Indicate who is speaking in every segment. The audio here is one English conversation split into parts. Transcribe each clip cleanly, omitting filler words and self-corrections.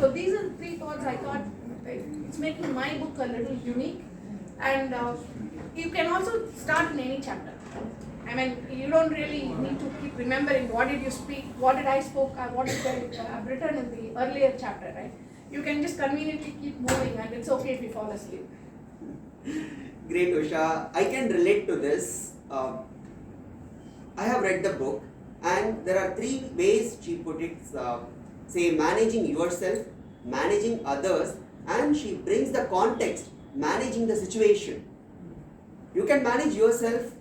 Speaker 1: So these are the three thoughts I thought it's making my book a little unique. And you can also start in any chapter. I mean, you don't really need to keep remembering what did you speak, what did I spoke, what did I have written in the earlier chapter, right? You can just conveniently keep moving, and it's okay if you fall asleep.
Speaker 2: Great, Usha. I can relate to this. I have read the book, and there are three ways she put it. Say, managing yourself, managing others, and she brings the context, managing the situation. You can manage yourself,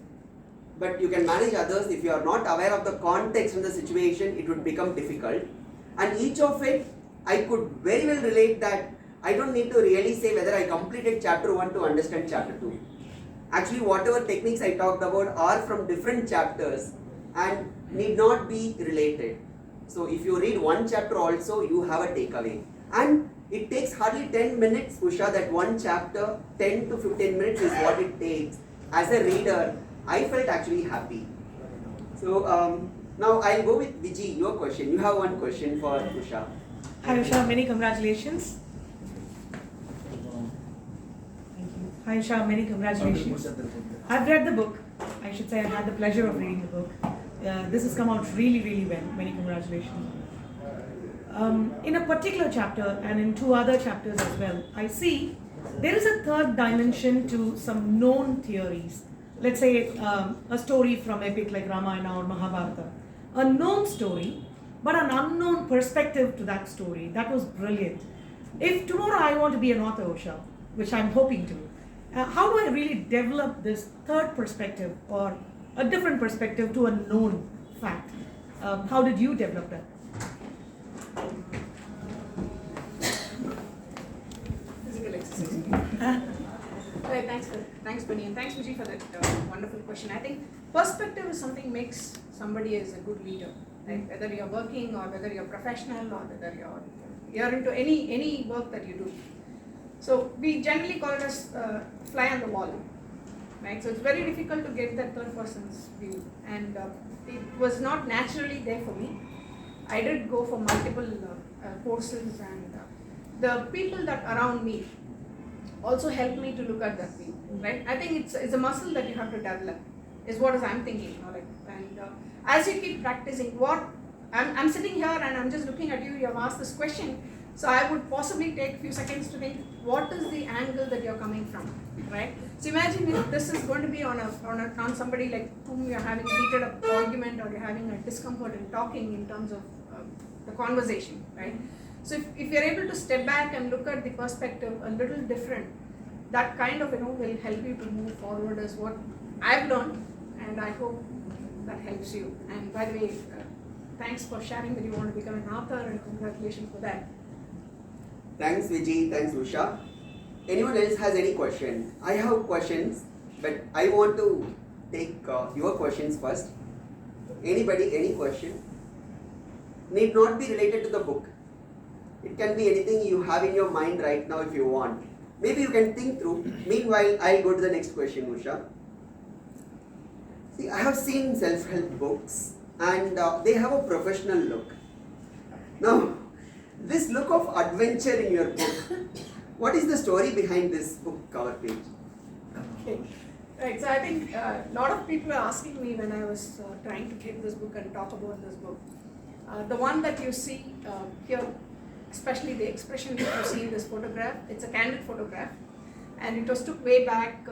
Speaker 2: but you can manage others. If you are not aware of the context and the situation, it would become difficult. And each of it, I could very well relate that I don't need to really say whether I completed chapter 1 to understand chapter 2. Actually, whatever techniques I talked about are from different chapters and need not be related. So if you read one chapter also, you have a takeaway. And it takes hardly 10 minutes, Usha, that one chapter, 10 to 15 minutes is what it takes. As a reader, I felt actually happy. So now I'll go with Viji, your question. You have one question for Usha.
Speaker 3: Hi Usha, many congratulations. Hi Usha, many congratulations. I've read the book. I should say I've had the pleasure of reading the book. This has come out really, really well. Many congratulations. In a particular chapter and in two other chapters as well, I see there is a third dimension to some known theories. Let's say a story from epic like Ramayana or Mahabharata. A known story, but an unknown perspective to that story. That was brilliant. If tomorrow I want to be an author, Usha, which I'm hoping to, how do I really develop this third perspective or a different perspective to a known fact? How did you develop that?
Speaker 1: Physical exercise. Right, thanks Bunny, and thanks Vijay for that wonderful question. I think perspective is something makes somebody as a good leader, right? Whether you're working or whether you're professional or whether you're into any work that you do. So we generally call it as fly on the wall, right? So it's very difficult to get that third person's view, and it was not naturally there for me. I did go for multiple courses, and the people that around me also helped me to look at that view, right? I think it's a muscle that you have to develop, is what I'm thinking, you know, like, and as you keep practicing, I'm sitting here and I'm just looking at you. You have asked this question, so I would possibly take a few seconds to think, what is the angle that you're coming from, right? So imagine if this is going to be on somebody like whom you're having a heated up argument, or you're having a discomfort in talking in terms of the conversation, right? So if you're able to step back and look at the perspective a little different, that kind of, will help you to move forward, is what I've learned, and I hope that helps you. And by the way, thanks for sharing that you want to become an author, and congratulations for that.
Speaker 2: Thanks Vijay, thanks Usha. Anyone else has any question? I have questions, but I want to take your questions first. Anybody, any question? Need not be related to the book. It can be anything you have in your mind right now if you want. Maybe you can think through. Meanwhile, I'll go to the next question, Usha. See, I have seen self-help books, and they have a professional look. Now, this look of adventure in your book, what is the story behind this book cover page?
Speaker 1: Okay. Right, so I think a lot of people are asking me when I was trying to get this book and talk about this book. The one that you see here, especially the expression that you see in this photograph, it's a candid photograph, and it was took way back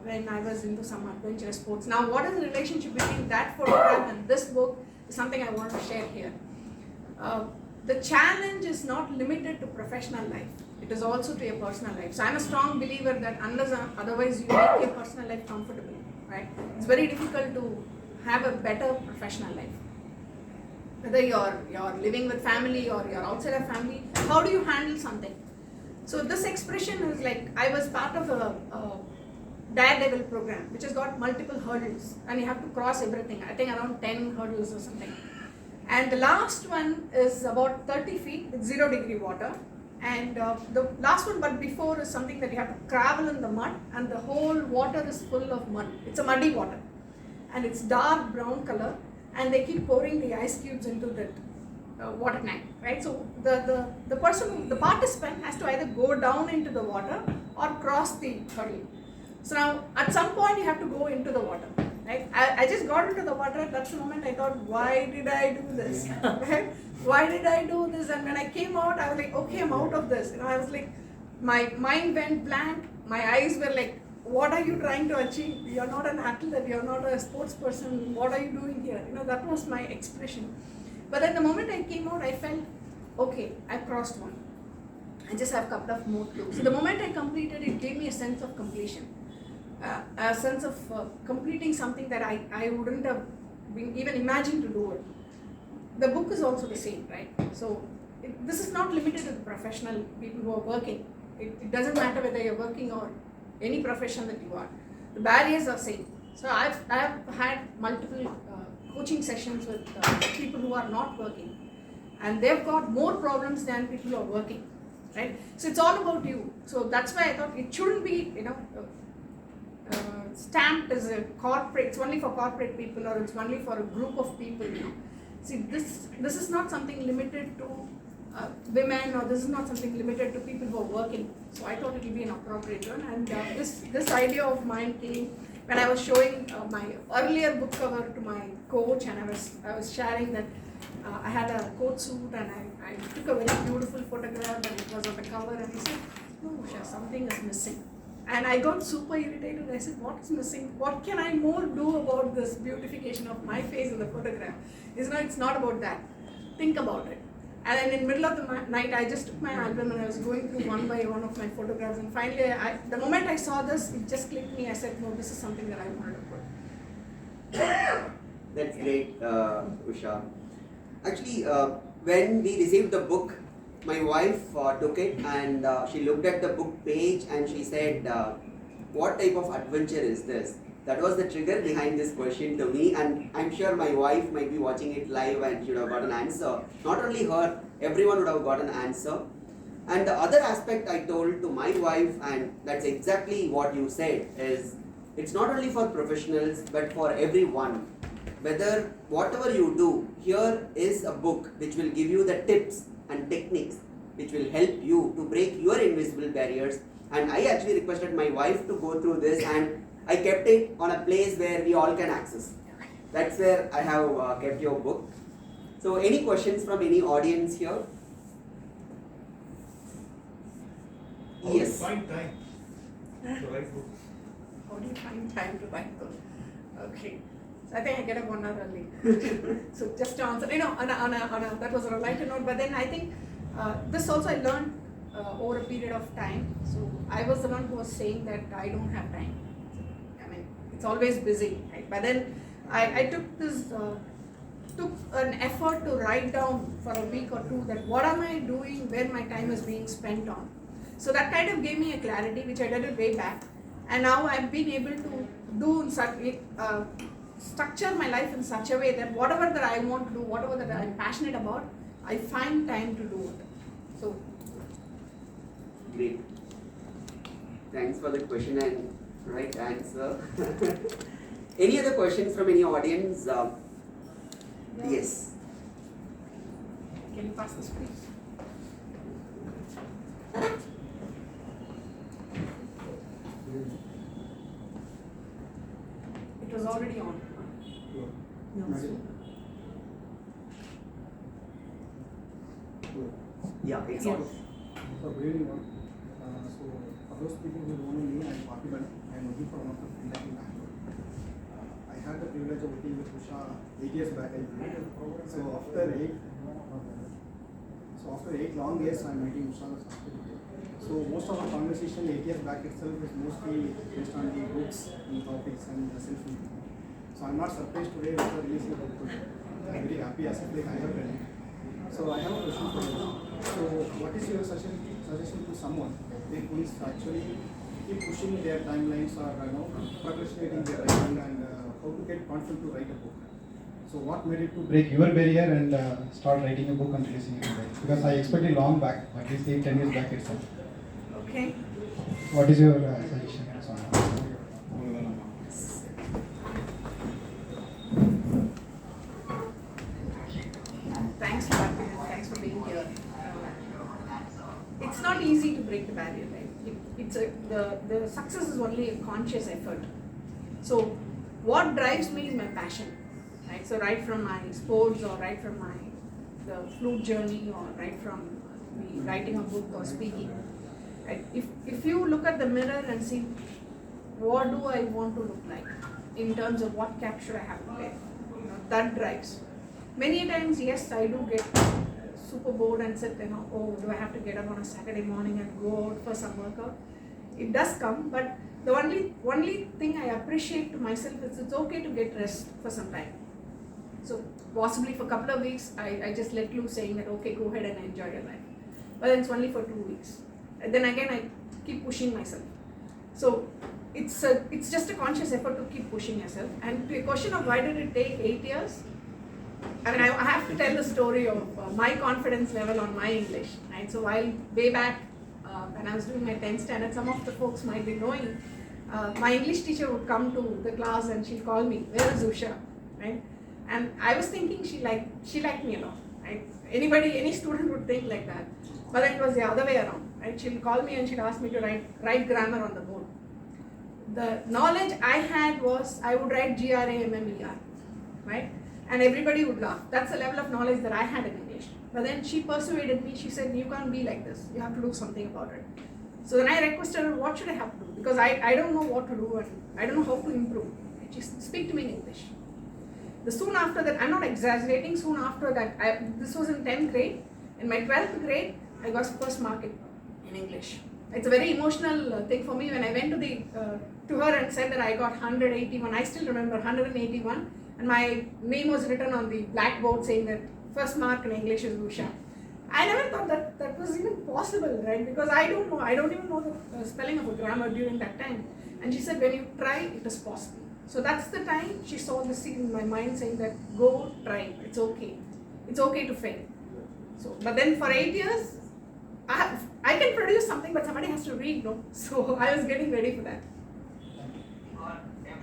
Speaker 1: when I was into some adventurous sports. Now, what is the relationship between that photograph and this book is something I want to share here. The challenge is not limited to professional life. It is also to your personal life. So I'm a strong believer that unless otherwise you make your personal life comfortable, right? It's very difficult to have a better professional life. Whether you're living with family or you're outside of family, how do you handle something? So this expression is like, I was part of a Daredevil program, which has got multiple hurdles, and you have to cross everything. I think around 10 hurdles or something. And the last one is about 30 feet with 0-degree water. And the last one, but before, is something that you have to travel in the mud, and the whole water is full of mud. It's a muddy water, and it's dark brown color, and they keep pouring the ice cubes into that water tank. right? So the person, the participant has to either go down into the water or cross the hurdle. So now at some point you have to go into the water, right? I just got into the water. That's the moment I thought, why did I do this? Right? Why did I do this? And when I came out, I was like, okay, I'm out of this. I was like, my mind went blank. My eyes were like, what are you trying to achieve? You're not an athlete. You're not a sports person. What are you doing here? That was my expression. But at the moment I came out, I felt, okay, I crossed one. I just have a couple of more to. So the moment I completed, it gave me a sense of completion. A sense of completing something that I wouldn't have been even imagined to do it. The book is also the same, right? So this is not limited to the professional people who are working. It doesn't matter whether you're working or any profession that you are. The barriers are same. So I've had multiple coaching sessions with people who are not working, and they've got more problems than people who are working, right? So it's all about you. So that's why I thought it shouldn't be, stamped as a corporate. It's only for corporate people, or it's only for a group of people. See, this is not something limited to women, or this is not something limited to people who are working. So I thought it would be an appropriate one. And this idea of mine came when I was showing my earlier book cover to my coach, and I was sharing that I had a coat suit, and I took a very beautiful photograph, and it was on the cover, and he said, "No, Usha, something is missing." And I got super irritated. I said, what is missing? What can I more do about this beautification of my face in the photograph? It's not about that. Think about it. And then in the middle of the night, I just took my album and I was going through one by one of my photographs. And finally, the moment I saw this, it just clicked me. I said, no, this is something that I wanted to put.
Speaker 2: That's great, Usha. Actually, when we received the book, my wife took it and she looked at the book page and she said, what type of adventure is this? That was the trigger behind this question to me, and I'm sure my wife might be watching it live and she would have got an answer. Not only her, everyone would have got an answer. And the other aspect I told to my wife, and that's exactly what you said, is it's not only for professionals but for everyone. Whatever you do, here is a book which will give you the tips and techniques which will help you to break your invisible barriers. And I actually requested my wife to go through this, and I kept it on a place where we all can access. That's where I have kept your book. So any questions from any audience here?
Speaker 4: How do you
Speaker 2: Yes.
Speaker 4: find time to write books?
Speaker 1: How do you find time to write those? Okay. So I think I get up 1 hour early. So just to answer, that was on a lighter note, but then I think this also I learned over a period of time. So I was the one who was saying that I don't have time. I mean, it's always busy, right? But then I took an effort to write down for a week or two that what am I doing, where my time is being spent on. So that kind of gave me a clarity, which I did it way back. And now I've been able to do structure my life in such a way that whatever that I want to do, whatever that I'm passionate about, I find time to do it. So
Speaker 2: Great. Thanks for the question and right answer. Any other questions from any audience? Yes.
Speaker 1: can you pass this please? It was already on.
Speaker 3: No.
Speaker 2: Yeah, it's
Speaker 3: Yes.
Speaker 2: on.
Speaker 5: So good evening, all. So for those people who don't know me, I'm Parthiban. I'm working for one of the freelance in Bangalore. I had the privilege of working with Usha 8 years back, I believe. So after 8 long years, I'm meeting Usha. So most of our conversation 8 years back itself is mostly based on the books and topics and the self-improvement. So I'm not surprised today after releasing the book. I'm very happy as if like I have read it. So I have a question for you. So what is your suggestion to someone who is actually keep pushing their timelines or procrastinating their writing and how to get confident to write a book? So what made it to break your barrier and start writing a book and releasing it today? Because I expected long back, at least 8-10 years back itself.
Speaker 1: Okay.
Speaker 5: What is your suggestion to someone?
Speaker 1: Thanks for being here. it's not easy to break the barrier, right? The success is only a conscious effort. So what drives me is my passion, right? So right from my sports, or right from the flute journey, or right from me writing a book or speaking. Right? If you look at the mirror and see what do I want to look like in terms of what cap should I have to wear, that drives. Many times, yes, I do get super bored and sit, oh, do I have to get up on a Saturday morning and go out for some workout? It does come, but the only thing I appreciate to myself is it's okay to get rest for some time. So possibly for a couple of weeks, I just let loose, saying that okay, go ahead and enjoy your life. But then it's only for 2 weeks. And then again, I keep pushing myself. So it's just a conscious effort to keep pushing yourself. And to a question of why did it take 8 years? I mean, I have to tell the story of my confidence level on my English. Right? So while way back when I was doing my 10th standard, some of the folks might be knowing, my English teacher would come to the class and she'll call me, where is Usha? Right? And I was thinking she liked me a lot. Right? Any student would think like that. But then it was the other way around. Right? She'll call me and she'll ask me to write grammar on the board. The knowledge I had was I would write GRAMMER, right? And everybody would laugh. That's the level of knowledge that I had in English. But then she persuaded me. She said, you can't be like this. You have to do something about it. So then I requested her, what should I have to do? Because I don't know what to do and I don't know how to improve. She said, speak to me in English. Soon after that, I'm not exaggerating, soon after that, this was in 10th grade. In my 12th grade, I got first mark in English. It's a very emotional thing for me when I went to her and said that I got 181. I still remember 181. And my name was written on the blackboard saying that first mark in English is Usha. I never thought that was even possible, right? Because I don't even know the spelling of a grammar during that time. And she said, when you try, it is possible. So that's the time she saw the seed in my mind saying that go try, it's okay. It's okay to fail. So, but then for 8 years, I can produce something, but somebody has to read, no? So I was getting ready for that.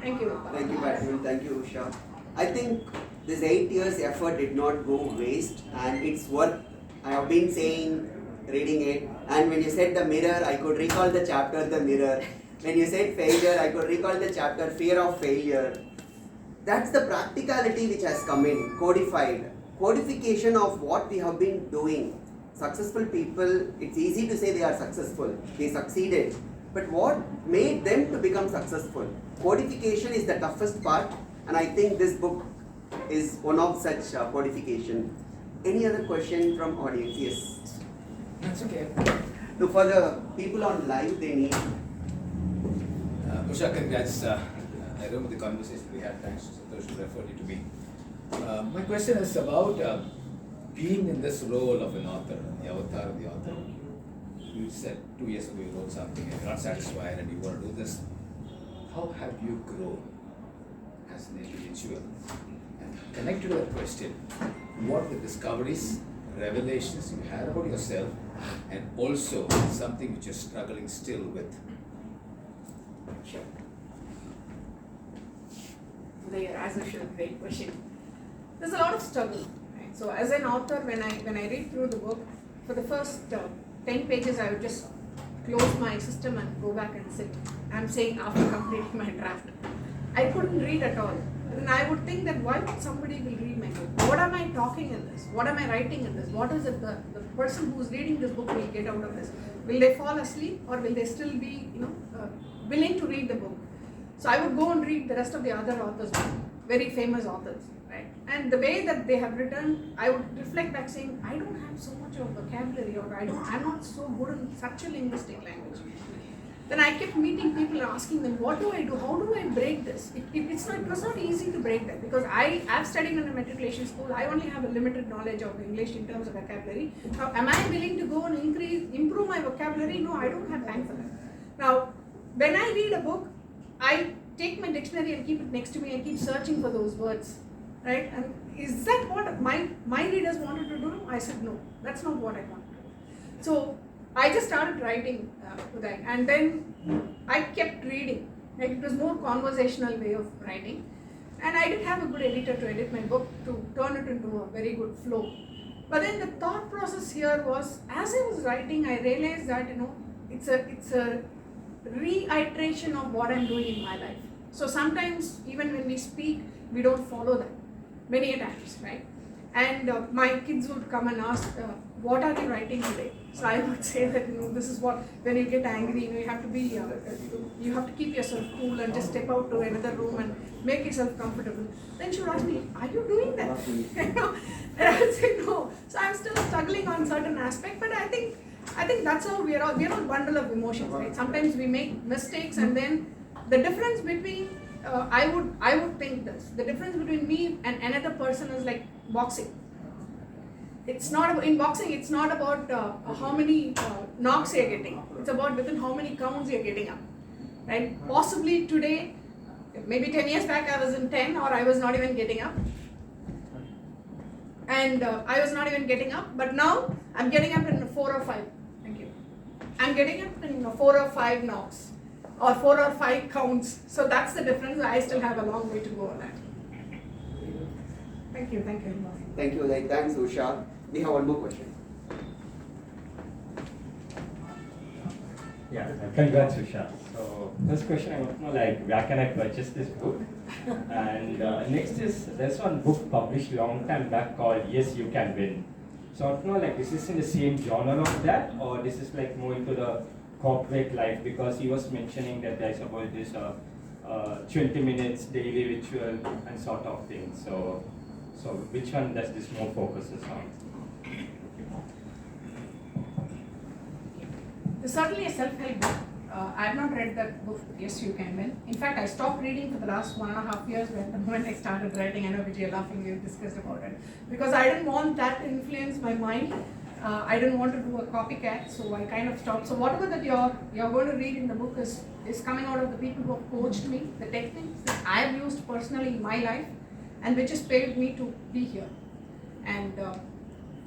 Speaker 1: Thank you.
Speaker 2: Thank you, Patrick. Thank you, Usha. I think this 8 years effort did not go waste, and it's worth, I have been saying, reading it, and when you said the mirror, I could recall the chapter, the mirror. When you said failure, I could recall the chapter, fear of failure. That's the practicality which has come in, codified. Codification of what we have been doing. Successful people, it's easy to say they are successful, they succeeded. But what made them to become successful? Codification is the toughest part, and I think this book is one of such codification. Any other question from audience? Yes.
Speaker 6: That's okay.
Speaker 2: So for the people on live, they need.
Speaker 6: Usha, congrats. I remember the conversation we had. Thanks to Santosh to refer you to me. My question is about being in this role of an author, the avatar of the author. You said 2 years ago you wrote something and you're not satisfied and you want to do this. How have you grown as an individual? And connected to that question, what are the discoveries, revelations you had about yourself, and also something which you're struggling still with?
Speaker 1: Sure. As usual, great question. There's a lot of struggle. Right? So as an author, when I read through the book, for the first 10 pages, I would just close my system and go back and sit. I'm saying after completing my draft. I couldn't read at all. And I would think that why would somebody will read my book? What am I talking in this? What am I writing in this? What is it the person who's reading this book will get out of this? Will they fall asleep or will they still be willing to read the book? So I would go and read the rest of the other authors, very famous authors, right? And the way that they have written, I would reflect back saying, I don't have so much of vocabulary, or I'm not so good in such a linguistic language. Then I kept meeting people and asking them, what do I do? How do I break this? It was not easy to break that because I've studied in a matriculation school. I only have a limited knowledge of English in terms of vocabulary. Now, am I willing to go and improve my vocabulary? No, I don't have time for that. Now, when I read a book, I take my dictionary and keep it next to me and keep searching for those words, right? And is that what my readers wanted to do? I said, no, that's not what I want to do. So I just started writing to that, and then I kept reading. Like it was more conversational way of writing, and I did have a good editor to edit my book to turn it into a very good flow. But then the thought process here was, as I was writing, I realized that it's a reiteration of what I'm doing in my life. So sometimes even when we speak, we don't follow that many a times, right? And my kids would come and ask, what are you writing today? So I would say that this is what, when you get angry, you have to be, you have to keep yourself cool and just step out to another room and make yourself comfortable. Then she would ask me, are you doing that? And I would say no. So I'm still struggling on certain aspect, but I think that's how we are all bundle of emotions, right? Sometimes we make mistakes, and then the difference between I would think this. The difference between me and another person is like boxing. It's not about, in boxing, it's not about how many knocks you're getting. It's about within how many counts you're getting up, right? Possibly today, maybe 10 years back, I was in 10 or I was not even getting up. And I was not even getting up, but now I'm getting up in 4 or 5. Thank you. I'm getting up in 4 or 5 knocks or 4 or 5 counts. So that's the difference. I still have a long way to go on that. Thank you. Thank you.
Speaker 2: Thank you. Thanks, Usha. We have one more question.
Speaker 7: Yeah, congrats, Usha. So, first question I want to know, where can I purchase this book? And next is, there's one book published long time back called Yes, You Can Win. So, I want to know, is this in the same genre of that, or this is more into the corporate life? Because he was mentioning that there's about this 20 minutes daily ritual and sort of thing. So which one does this more focuses on?
Speaker 1: There's certainly a self-help book. I have not read that book, Yes, You Can Win. In fact, I stopped reading for the last 1.5 years when the moment I started writing. I know Vijay laughing, we discussed about it. Because I didn't want that to influence my mind. I didn't want to do a copycat, so I kind of stopped. So whatever that you're going to read in the book is coming out of the people who have coached me, the techniques that I have used personally in my life, and which has paid me to be here. And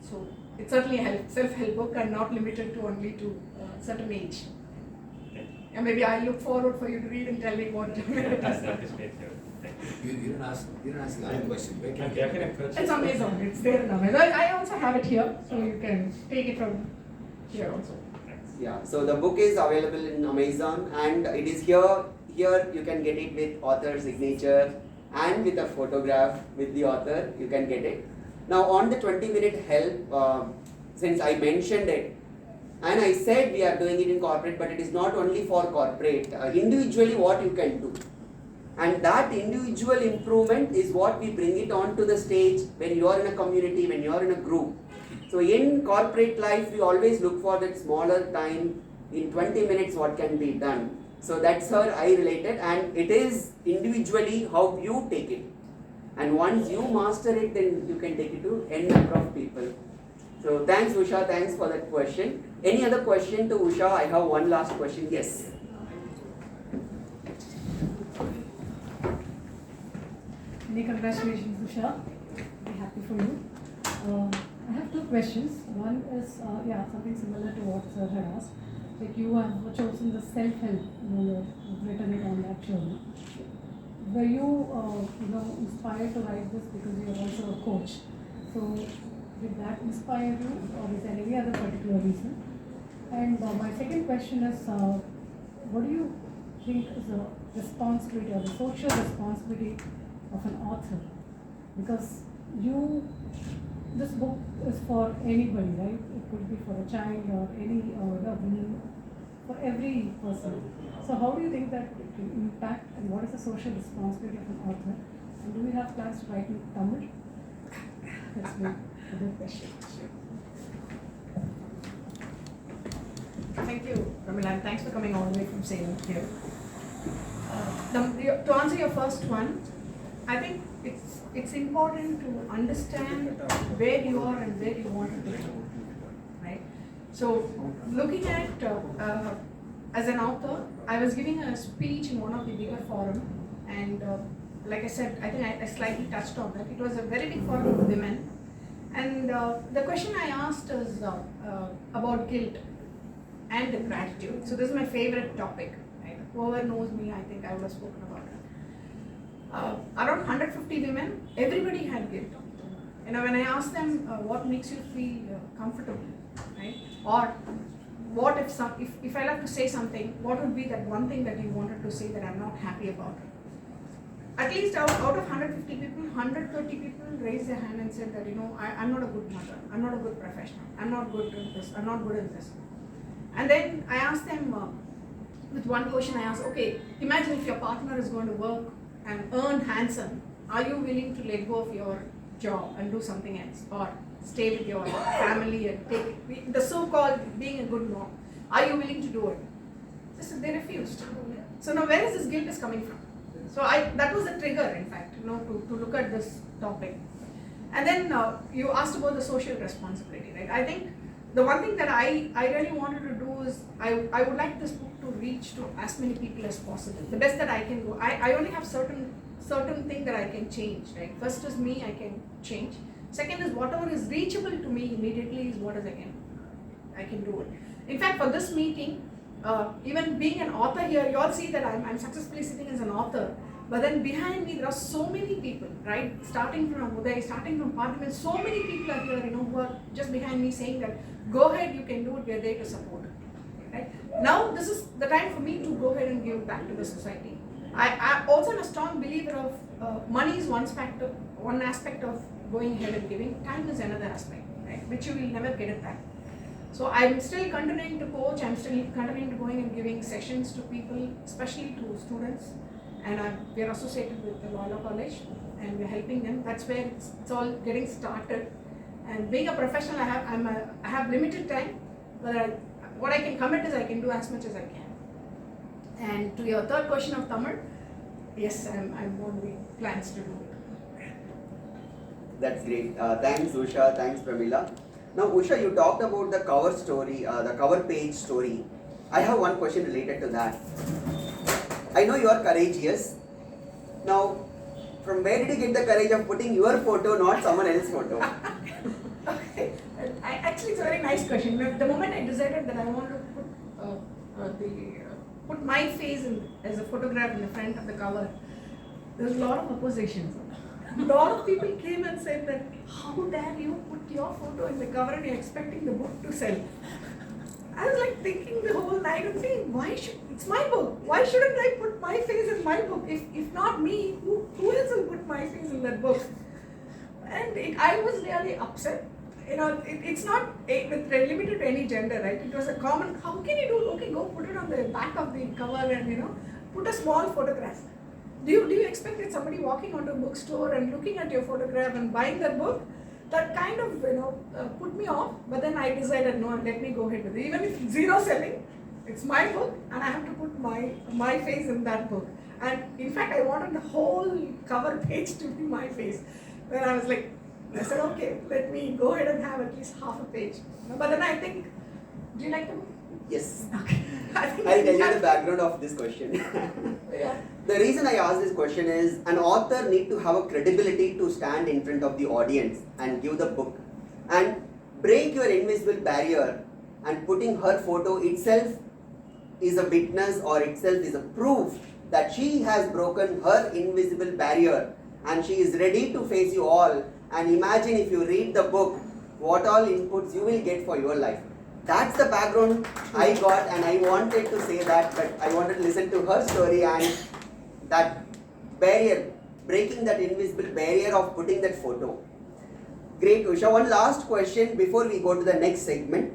Speaker 1: so it's certainly a self-help book and not limited to only to certain age. And maybe I look forward for you to read and tell me what it is.
Speaker 7: That is great.
Speaker 6: You didn't ask the other question. Where can
Speaker 7: Where can I purchase?
Speaker 1: It's Amazon. It's there in Amazon. I also have it here, so you can take it from here also.
Speaker 2: Yeah, so the book is available in Amazon, and it is here. Here you can get it with author signature and with a photograph with the author. You can get it. Now on the 20-minute help, since I mentioned it, and I said we are doing it in corporate, but it is not only for corporate. Individually, what you can do. And that individual improvement is what we bring it onto the stage when you are in a community, when you are in a group. So in corporate life, we always look for that smaller time, in 20 minutes what can be done. So that's how I related, and it is individually how you take it. And once you master it, then you can take it to n number of people. So thanks Usha, thanks for that question. Any other question to Usha? I have one last question. Yes.
Speaker 8: Many congratulations, Usha. Very happy for you. I have 2 questions. One is, something similar to what Sir had asked. Like you have chosen the self-help, you've written it on that journal. Were you, inspired to write this because you are also a coach? So did that inspire you, or is there any other particular reason? And my second question is, what do you think is the responsibility or the social responsibility of an author? Because this book is for anybody, right? It could be for a child or any for every person. So how do you think that it will impact, and what is the social responsibility of an author? And do we have plans to write in Tamil? That's my other question.
Speaker 1: Thank you, Pramila, and thanks for coming all the way from Salem here. To answer your first one, I think it's important to understand where you are and where you want to go, right? So, looking at as an author, I was giving a speech in one of the bigger forum, and like I said, I think I slightly touched on that. It was a very big forum of women, and the question I asked is about guilt and the gratitude. So this is my favorite topic. Right? Whoever knows me, I think I would have spoken about it. Around 150 women, everybody had guilt. You know, when I ask them what makes you feel comfortable, right? Or what if I like to say something, what would be that one thing that you wanted to say that I'm not happy about? At least out of 150 people, 130 people raised their hand and said that, you know, I'm not a good mother, I'm not a good professional, I'm not good at this, I'm not good at this. And then I asked them, with one question I asked, okay, imagine if your partner is going to work and earn handsome, are you willing to let go of your job and do something else? Or stay with your family and take the so-called being a good mom? Are you willing to do it? They refused. So now where is this guilt is coming from? So that was the trigger, in fact, you know, to look at this topic. And then you asked about the social responsibility, right? I think the one thing that I really wanted to do is I would like this book to reach to as many people as possible. The best that I can go. I only have certain thing that I can change, right? First is me, I can change. Second is whatever is reachable to me immediately is what is I can do it. In fact, for this meeting, even being an author here, you all see that I'm successfully sitting as an author, but then behind me there are so many people, right? Starting from Uday, starting from Parliament, so many people are here, you know, who are just behind me saying that, go ahead, you can do it, we are there to support. Right? Now this is the time for me to go ahead and give back to the society. I also am a strong believer of money is one aspect of going ahead and giving, time is another aspect, right? Which you will never get it back. So I'm still continuing to coach, I'm still continuing to going and giving sessions to people, especially to students, and we are associated with the Loyola College and we're helping them. That's where it's all getting started. And being a professional, I have limited time, but what I can commit is I can do as much as I can. And to your third question of Tamil, yes, I'm on the plans to do it.
Speaker 2: That's great. Thanks, Usha. Thanks, Pramila. Now, Usha, you talked about the cover story, the cover page story. I have one question related to that. I know you are courageous. Now, from where did you get the courage of putting your photo, not someone else's photo?
Speaker 1: Okay. Actually, it's a very nice question. The moment I decided that I wanted to put my face as a photograph in the front of the cover, there was a lot of opposition. A lot of people came and said that, how dare you put your photo in the cover and you're expecting the book to sell? I was like thinking the whole night and saying, it's my book. Why shouldn't I put my face in my book? If not me, who else will put my face in that book? And I was really upset. You know, it's not limited to any gender, right? It was a common, how can you do, okay, go put it on the back of the cover and, you know, put a small photograph. Do you expect that somebody walking onto a bookstore and looking at your photograph and buying that book? That kind of, you know, put me off. But then I decided, no, let me go ahead with it. Even if it's zero selling, it's my book and I have to put my face in that book. And in fact, I wanted the whole cover page to be my face. Then I was like, I said, okay, let me go ahead and have at least half a page. But then I think, do you like the book?
Speaker 2: Yes.
Speaker 1: Okay.
Speaker 2: I'll tell you the background of this question.
Speaker 1: Yeah.
Speaker 2: The reason I ask this question is an author need to have a credibility to stand in front of the audience and give the book and break your invisible barrier, and putting her photo itself is a witness or itself is a proof that she has broken her invisible barrier and she is ready to face you all. And imagine if you read the book, what all inputs you will get for your life. That's the background I got, and I wanted to say that, but I wanted to listen to her story and that barrier, breaking that invisible barrier of putting that photo. Great, Usha. One last question before we go to the next segment.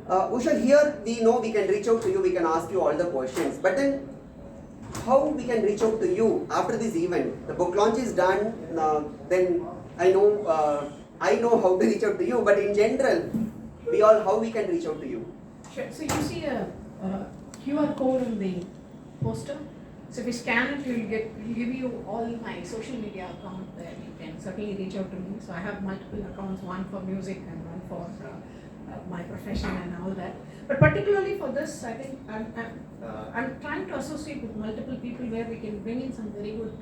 Speaker 2: Usha, here we know we can reach out to you, we can ask you all the questions, but then how we can reach out to you after this event? The book launch is done, then I know how to reach out to you, but in general, how we can reach out to you?
Speaker 1: Sure. So you see a QR code in the poster. So if you scan it, will give you all my social media accounts there. You can certainly reach out to me. So I have multiple accounts, one for music and one for my profession and all that. But particularly for this, I think I'm trying to associate with multiple people where we can bring in some very good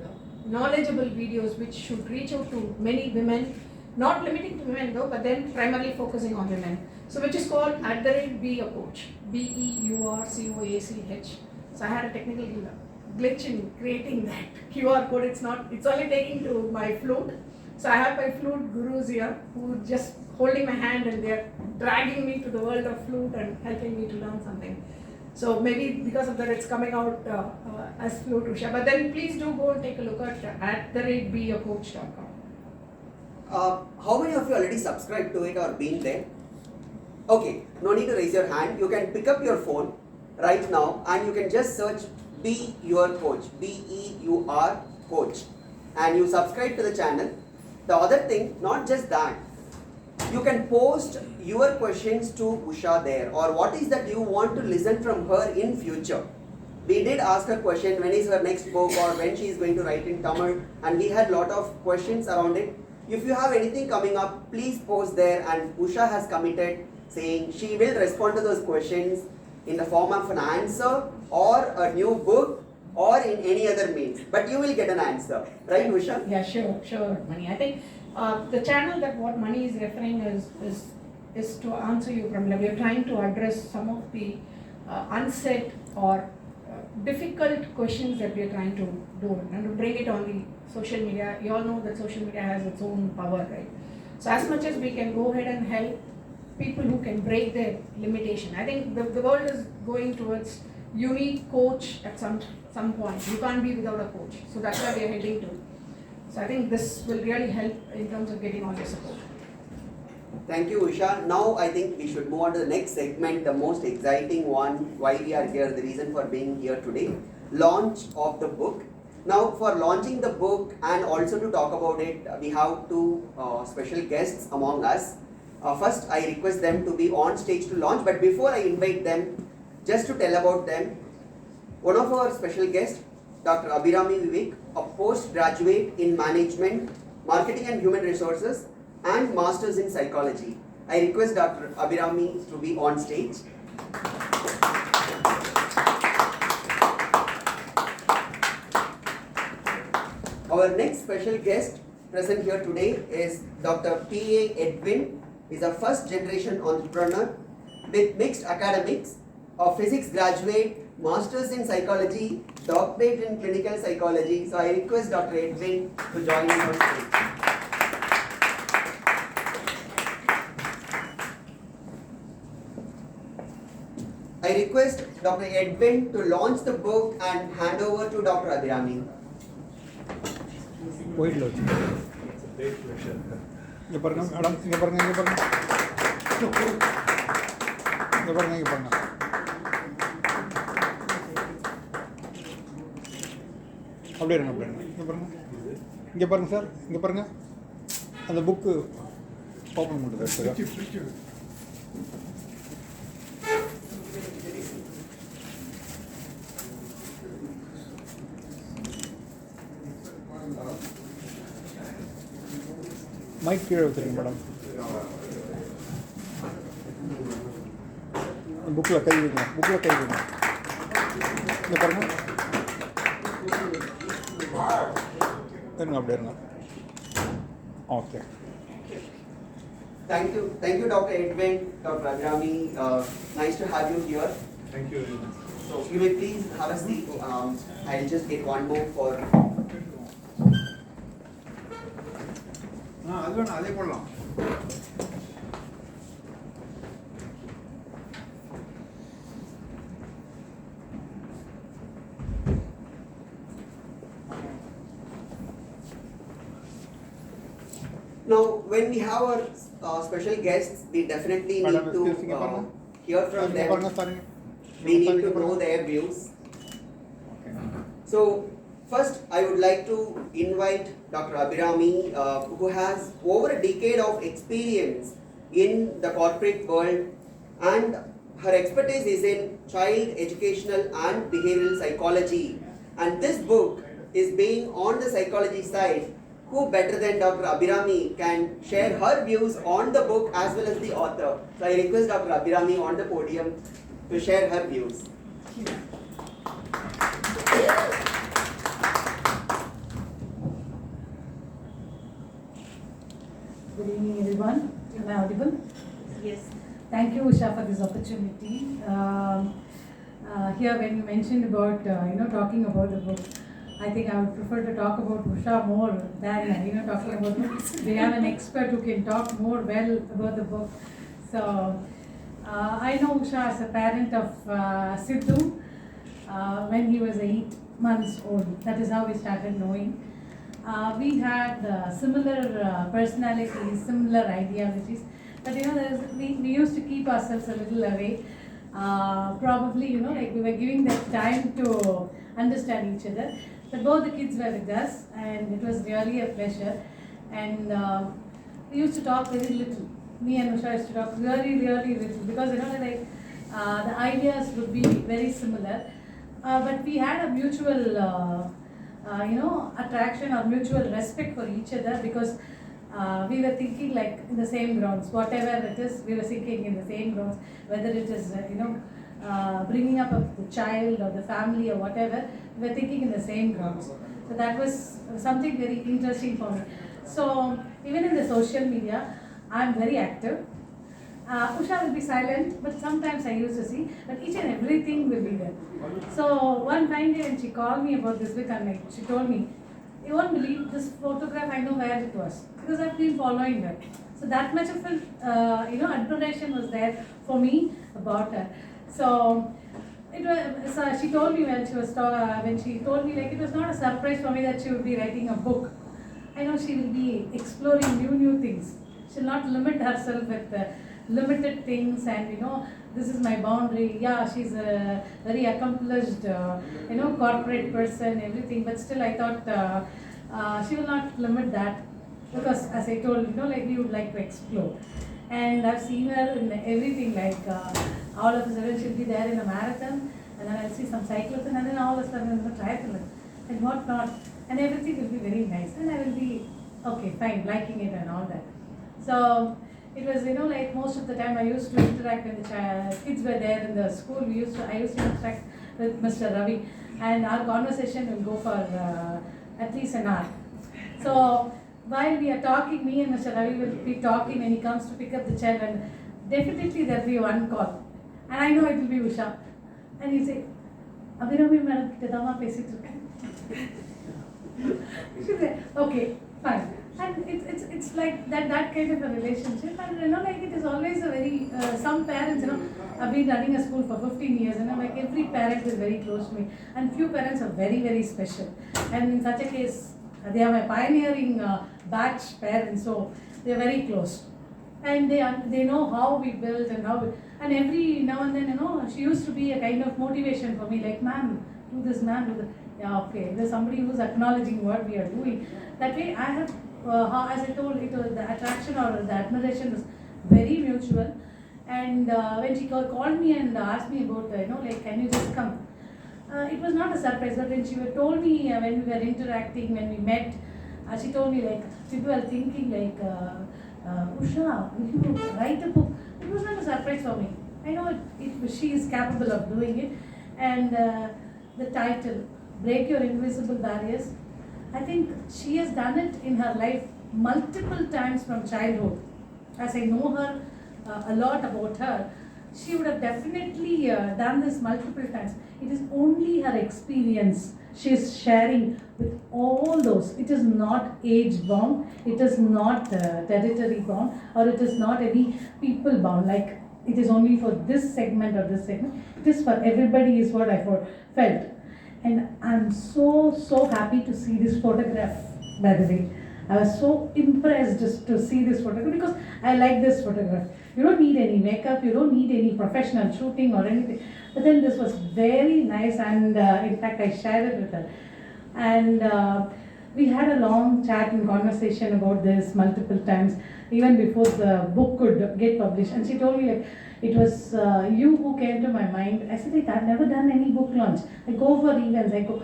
Speaker 1: knowledgeable videos which should reach out to many women, not limiting to women though, but then primarily focusing on women. So which is called @BeACoach, BEURCOACH. So I had a technical glitch in creating that QR code. It's only taking to my float, So I have my flute gurus here who just holding my hand and they're dragging me to the world of flute and helping me to learn something. So maybe because of that it's coming out as Flute Usha. But then please do go and take a look at @beacoach.com.
Speaker 2: How many of you already subscribed to it or been there? Okay, no need to raise your hand. You can pick up your phone right now and you can just search Be Your Coach, BEUR Coach, and you subscribe to the channel. The other thing, not just that, you can post your questions to Usha there, or what is that you want to listen from her in future. We did ask her question, when is her next book or when she is going to write in Tamil, and we had lot of questions around it. If you have anything coming up, please post there, and Usha has committed saying she will respond to those questions in the form of an answer or a new book or in any other means. But you will get an answer, right Usha?
Speaker 1: Yeah, sure, Mani. I think the channel that what Mani is referring is to answer you from. We are trying to address some of the unsaid or difficult questions that we are trying to do and to bring it on the social media. You all know that social media has its own power, right? So as much as we can go ahead and help people who can break their limitation. I think the world is going towards you need coach at some point. You can't be without a coach. So that's where we are heading to. So I think this will really help in terms of getting all your support.
Speaker 2: Thank you, Usha. Now I think we should move on to the next segment, the most exciting one, why we are here, the reason for being here today. Launch of the book. Now for launching the book and also to talk about it, we have two special guests among us. First, I request them to be on stage to launch, but before I invite them, just to tell about them, one of our special guests, Dr. Abhirami Vivek, a postgraduate in management, marketing and human resources, and masters in psychology. I request Dr. Abhirami to be on stage. Our next special guest present here today is Dr. P.A. Edwin. He's a first generation entrepreneur with mixed academics, a physics graduate, masters in psychology, doctorate in clinical psychology. So I request Dr. Edwin to join us on stage. I request Dr. Edwin to launch the book and hand over to Dr. Abhirami.
Speaker 9: இங்கே பாருங்க madam, இங்கே பாருங்க, இங்கே பாருங்க, இங்கே பாருங்க, இங்கே பாருங்க. அப்படியே இருங்க, அப்படியே இருங்க. இங்கே பாருங்க, இங்கே பாருங்க சார், இங்கே பாருங்க. அந்த புக்கு ஓப்பன் பண்ணுறது சார். மைக் கீழே வச்சுருங்க மேடம். புக்கில் கை வைங்க, புக்கில் கை வைங்க. இங்கே பாருங்க, இருங்க, அப்படியே இருங்க. Okay.
Speaker 2: Thank you, Dr. Edwin, Dr. Abhirami. Nice to have you here.
Speaker 4: Thank you very much.
Speaker 2: So you may please have a seat. I'll just get one more for.
Speaker 9: அது வேணும், அதே போடலாம்.
Speaker 2: Now, when we have our special guests, we definitely need to hear from them. We need to know their views. So, first, I would like to invite Dr. Abhirami, who has over a decade of experience in the corporate world, and her expertise is in child educational and behavioral psychology. And this book is being on the psychology side. Who better than Dr. Abhirami can share her views on the book as well as the author? So I request Dr. Abhirami on the podium to share her views.
Speaker 8: Good evening, everyone. Am I audible?
Speaker 1: Yes.
Speaker 8: Thank you, Usha, for this opportunity. Here, when you mentioned about talking about the book, I think I would prefer to talk about Usha more than talking about books. We have an expert who can talk more well about the book. So I know Usha as a parent of Sidhu when he was 8 months old. That is how we started knowing. We had similar personalities, similar ideologies, but we used to keep ourselves a little away. Probably, like we were giving them time to understand each other. But both the kids were with us, and it was really a pleasure. And we used to talk very little. Me and Usha used to talk really, really little because the ideas would be very similar. But we had a mutual, attraction or mutual respect for each other because we were thinking like in the same grounds. Whatever it is, we were thinking in the same grounds. Whether it is, bringing up of the child or the family or whatever, we were thinking in the same grounds. So that was something very interesting for me. So even in the social media, I'm very active. Usha will be silent, but sometimes I used to see, but each and everything will be there. So one fine day when she called me about this book, and she told me, you won't believe this photograph, I know where it was, because I've been following her. So that much of admiration was there for me about her. So she told me when she told me like it was not a surprise for me that she would be writing a book. I know she will be exploring new things. She'll not limit herself with limited things and this is my boundary. Yeah, she's a very accomplished corporate person, everything, but still I thought she will not limit that because as I told we would like to explore. And I've seen her in everything, like all of a sudden she'll be there in a marathon, and then I'll see some cyclism, and then all of a sudden in a triathlon and whatnot, and everything will be very nice, and I will be okay, fine, liking it and all that. So it was like most of the time I used to interact when the kids were there in the school. I used to interact with Mr. Ravi, and our conversation will go for at least an hour. So while we are talking, me and Mr. Ravi will be talking when he comes to pick up the child, and definitely there will be one call. And I know it will be Usha. And he say, Abhiravi madam kitta dama pesit irukken. She say, okay, fine. And it's like that kind of a relationship. And it is always a very, some parents, I've been running a school for 15 years, like every parent is very close to me. And few parents are very, very special. And in such a case, they are my pioneering batch parents, so they are very close. And they know how we build and and every now and then, she used to be a kind of motivation for me, like, ma'am, do this, ma'am, do that. Yeah, okay, there's somebody who's acknowledging what we are doing. That way I have, as I told, it was the attraction or the admiration was very mutual. And when she called me and asked me about, can you just come? It was not a surprise, but when she told me when we were interacting, when we met, she told me people are thinking Usha, will you write a book? It was not a surprise for me. I know she is capable of doing it. And the title, Break Your Invisible Barriers, I think she has done it in her life multiple times from childhood. As I know her a lot about her, she would have definitely done this multiple times. It is only her experience she is sharing with all those. It is not age bound, it is not territory bound, or it is not any people bound, like it is only for this segment or this segment. It is for everybody, is what I felt. And I'm so happy to see this photograph, by the way. I was so impressed just to see this photograph because I like this photograph. You don't need any makeup, you don't need any professional shooting or anything. But then this was very nice, and in fact I shared it with her. And we had a long chat and conversation about this multiple times, even before the book could get published. And she told me it was you who came to my mind. I said I've never done any book launch. I go for events. I go,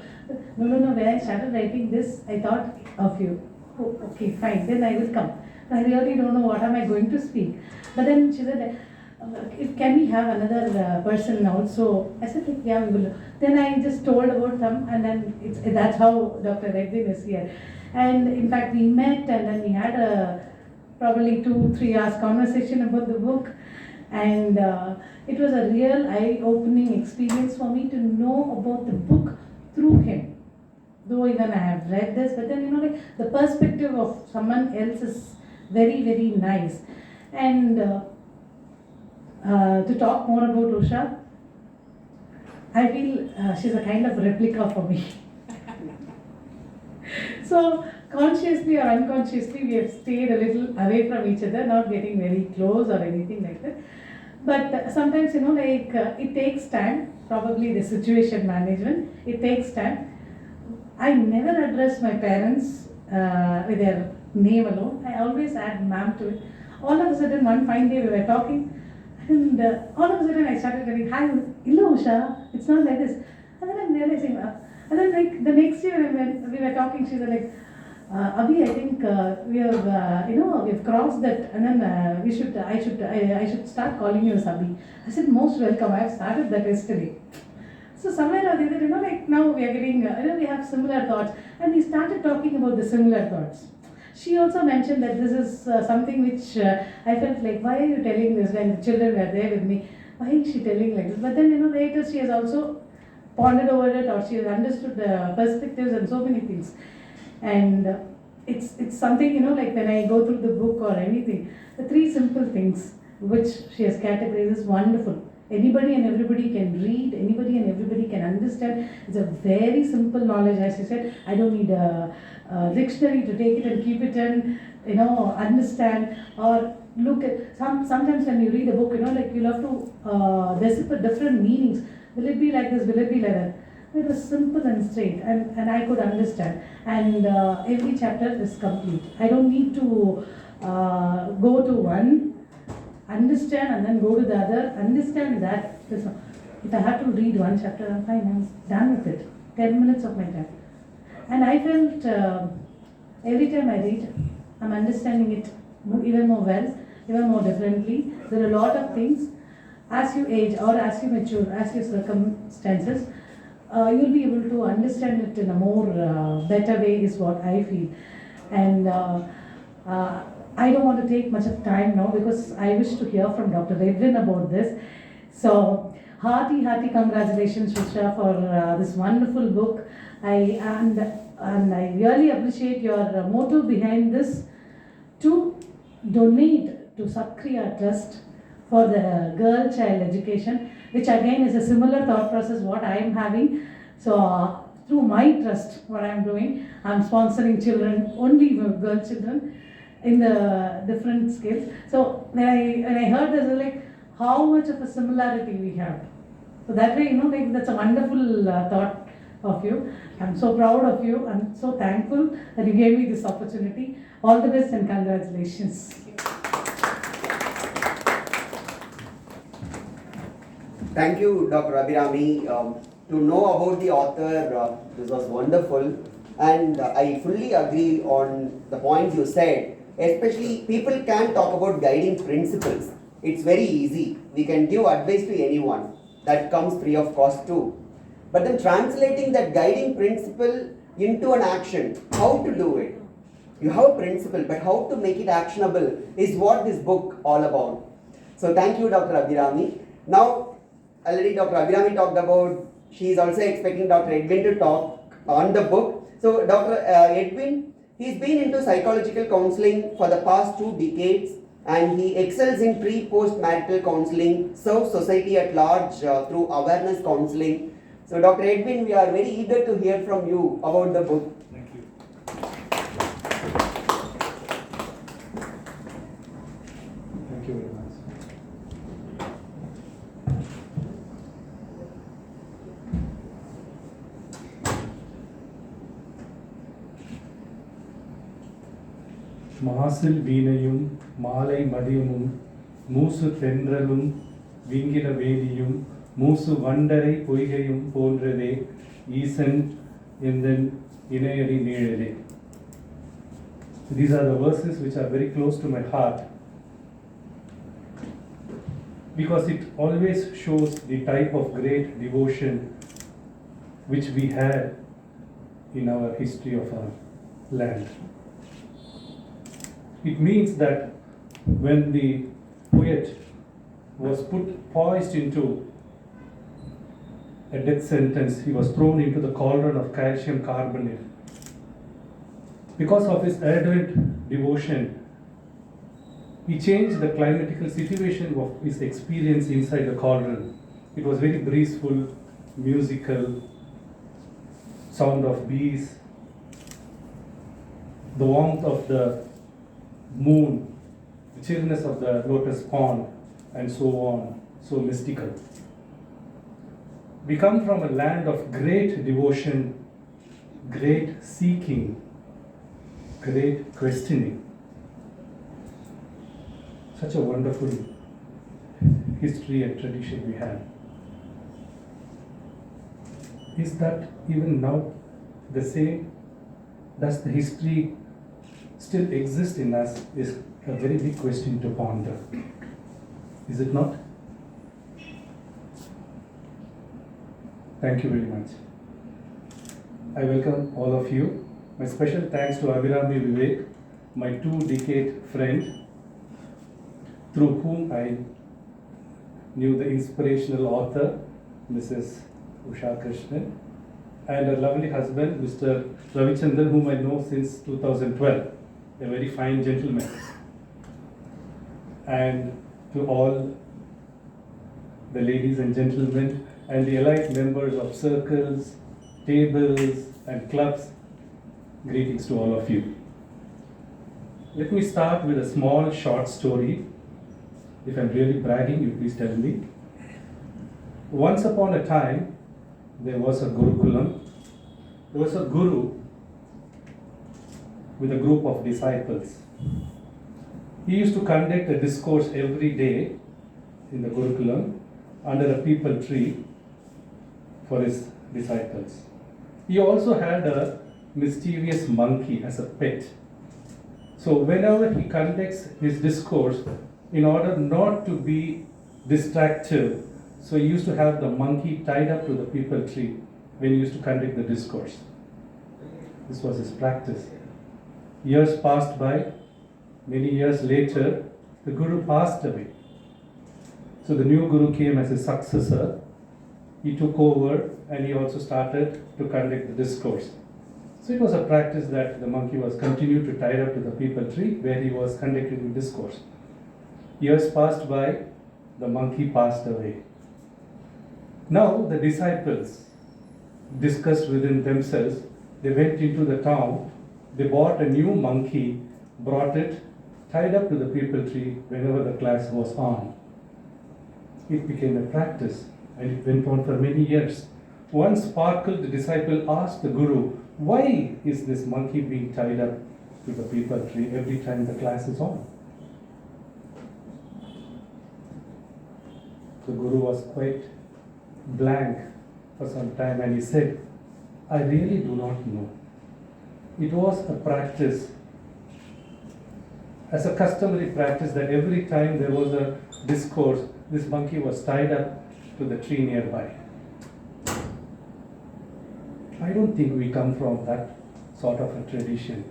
Speaker 8: no. When I started writing this, I thought of you. Oh, okay, fine, then I will come. I really don't know what am I going to speak. But then she said, can we have another person also? I said, yeah, we will. Then I just told about them, and then that's how Dr. Reddy is here. And in fact, we met, and then we had a probably 2-3 hours conversation about the book. And it was a real eye-opening experience for me to know about the book through him.
Speaker 10: though even I have read this, but then like the perspective of someone else is very, very nice. And to talk more about Usha, I feel she's a kind of replica for me. So consciously or unconsciously, we have stayed a little away from each other, not getting very close or anything like that. But sometimes, it takes time, probably the situation management, it takes time. I never address my parents with their name alone. I always add ma'am to it. All of a sudden, one fine day we were talking, and all of a sudden I started telling, hi, Illa Usha, it's not like this. And then I'm realizing, and then like the next year when we were talking, she was like, Abhi, I think we have, we've crossed that, and then I should start calling you Abhi. I said, most welcome. I have started that yesterday. So somewhere or the other, like now we are getting, we have similar thoughts, and we started talking about the similar thoughts. She also mentioned that this is something which I felt like, why are you telling this when the children were there with me? Why is she telling like this? But then, later she has also pondered over it, or she has understood the perspectives and so many things. And it's something, like when I go through the book or anything, the 3 simple things which she has categorized is wonderful. Anybody and everybody can read, anybody and everybody can understand. It's a very simple knowledge, as you said. I don't need a dictionary to take it and keep it and, understand or look at. Sometimes when you read a book, like you'll have to decipher different meanings. Will it be like this? Will it be like that? It was simple and straight, and I could understand. And every chapter is complete. I don't need to go to one, understand, and then go to the other, understand that. If I have to read one chapter, I'm fine, I'm done with it. 10 minutes of my time. And I felt every time I read, I'm understanding it even more well, even more differently. There are a lot of things. As you age or as you mature, as your circumstances, you'll be able to understand it in a more better way is what I feel. And I don't want to take much of time now because I wish to hear from Dr. Edwin about this. So hearty congratulations, Usha, for this wonderful book. And I really appreciate your motto behind this, to donate to Satkriya Trust for the girl child education, which again is a similar thought process what I am having. So through my trust, what I am doing, I am sponsoring children, only girl children, in the different skills. So when I heard this, I was like, how much of a similarity we have. So that way, like that's a wonderful thought of you. I'm so proud of you. I'm so thankful that you gave me this opportunity. All the best and congratulations.
Speaker 2: Thank you, Dr. Abhirami. To know about the author, this was wonderful. And I fully agree on the points you said. Especially, people can talk about guiding principles. It's very easy. We can give advice to anyone. That comes free of cost too. But then translating that guiding principle into an action, how to do it? You have a principle, but how to make it actionable is what this book all about. So thank you, Dr. Abhirami. Now, already Dr. Abhirami talked about, she is also expecting Dr. Edwin to talk on the book. So Dr. Edwin, he's been into psychological counseling for the past 2 decades, and he excels in pre-post marital counseling, serves society at large through awareness counseling. So Dr. Edwin, we are very eager to hear from you about the book.
Speaker 4: Thank you. Thank you very much. மாசில் வீணையும் மாலை மதியமும் மூசு தென்றலும் வீங்கின வேதியும் மூசு வண்டரை பொய்கையும் போன்றதே ஈசன் எந்தன் இணையடி நீழலே. These are the verses which are very close to my heart because it always shows the type of great devotion which we had in our history of our land. It means that when the poet was poised into a death sentence, he was thrown into the cauldron of calcium carbonate. Because of his ardent devotion, he changed the climatical situation of his experience inside the cauldron. It was very breezeful, musical, sound of bees, the warmth of the moon, the chillness of the lotus pond, and so on, so mystical. We come from a land of great devotion, great seeking, great questioning. Such a wonderful history and tradition we have. Is that even now the same? Does the history still exist in us? Is a very big question to ponder. Is it not? Thank you very much. I welcome all of you. My special thanks to Abhirami Vivek, my 2-decade friend, through whom I knew the inspirational author, Mrs. Usha Krishnan, and her lovely husband, Mr. Ravichandran, whom I know since 2012, a very fine gentleman. And to all the ladies and gentlemen and the elite members of circles, tables, and clubs, greetings to all of you. Let me start with a small short story. If I'm really bragging, you please tell me. Once upon a time, there was a Gurukulam. There was a guru with a group of disciples. He used to conduct a discourse every day in the Gurukulam under a peepal tree for his disciples. He also had a mischievous monkey as a pet. So whenever he conducts his discourse, in order not to be distracted, so he used to have the monkey tied up to the peepal tree when he used to conduct the discourse. This was his practice. Years passed by. Many years later, the Guru passed away. So the new Guru came as his successor. He took over and he also started to conduct the discourse. So it was a practice that the monkey was continued to tie up to the peepal tree where he was conducting the discourse. Years passed by, the monkey passed away. Now the disciples discussed within themselves. They went into the town, they bought a new monkey, brought it, tied up to the peepal tree whenever the class was on. It became a practice and it went on for many years. One sparkled disciple asked the Guru, why is this monkey being tied up to the peepal tree every time the class is on? The Guru was quite blank for some time and he said, I really do not know. It was a practice, as a customary practice, that every time there was a discourse, this monkey was tied up to the tree nearby. I don't think we come from that sort of a tradition,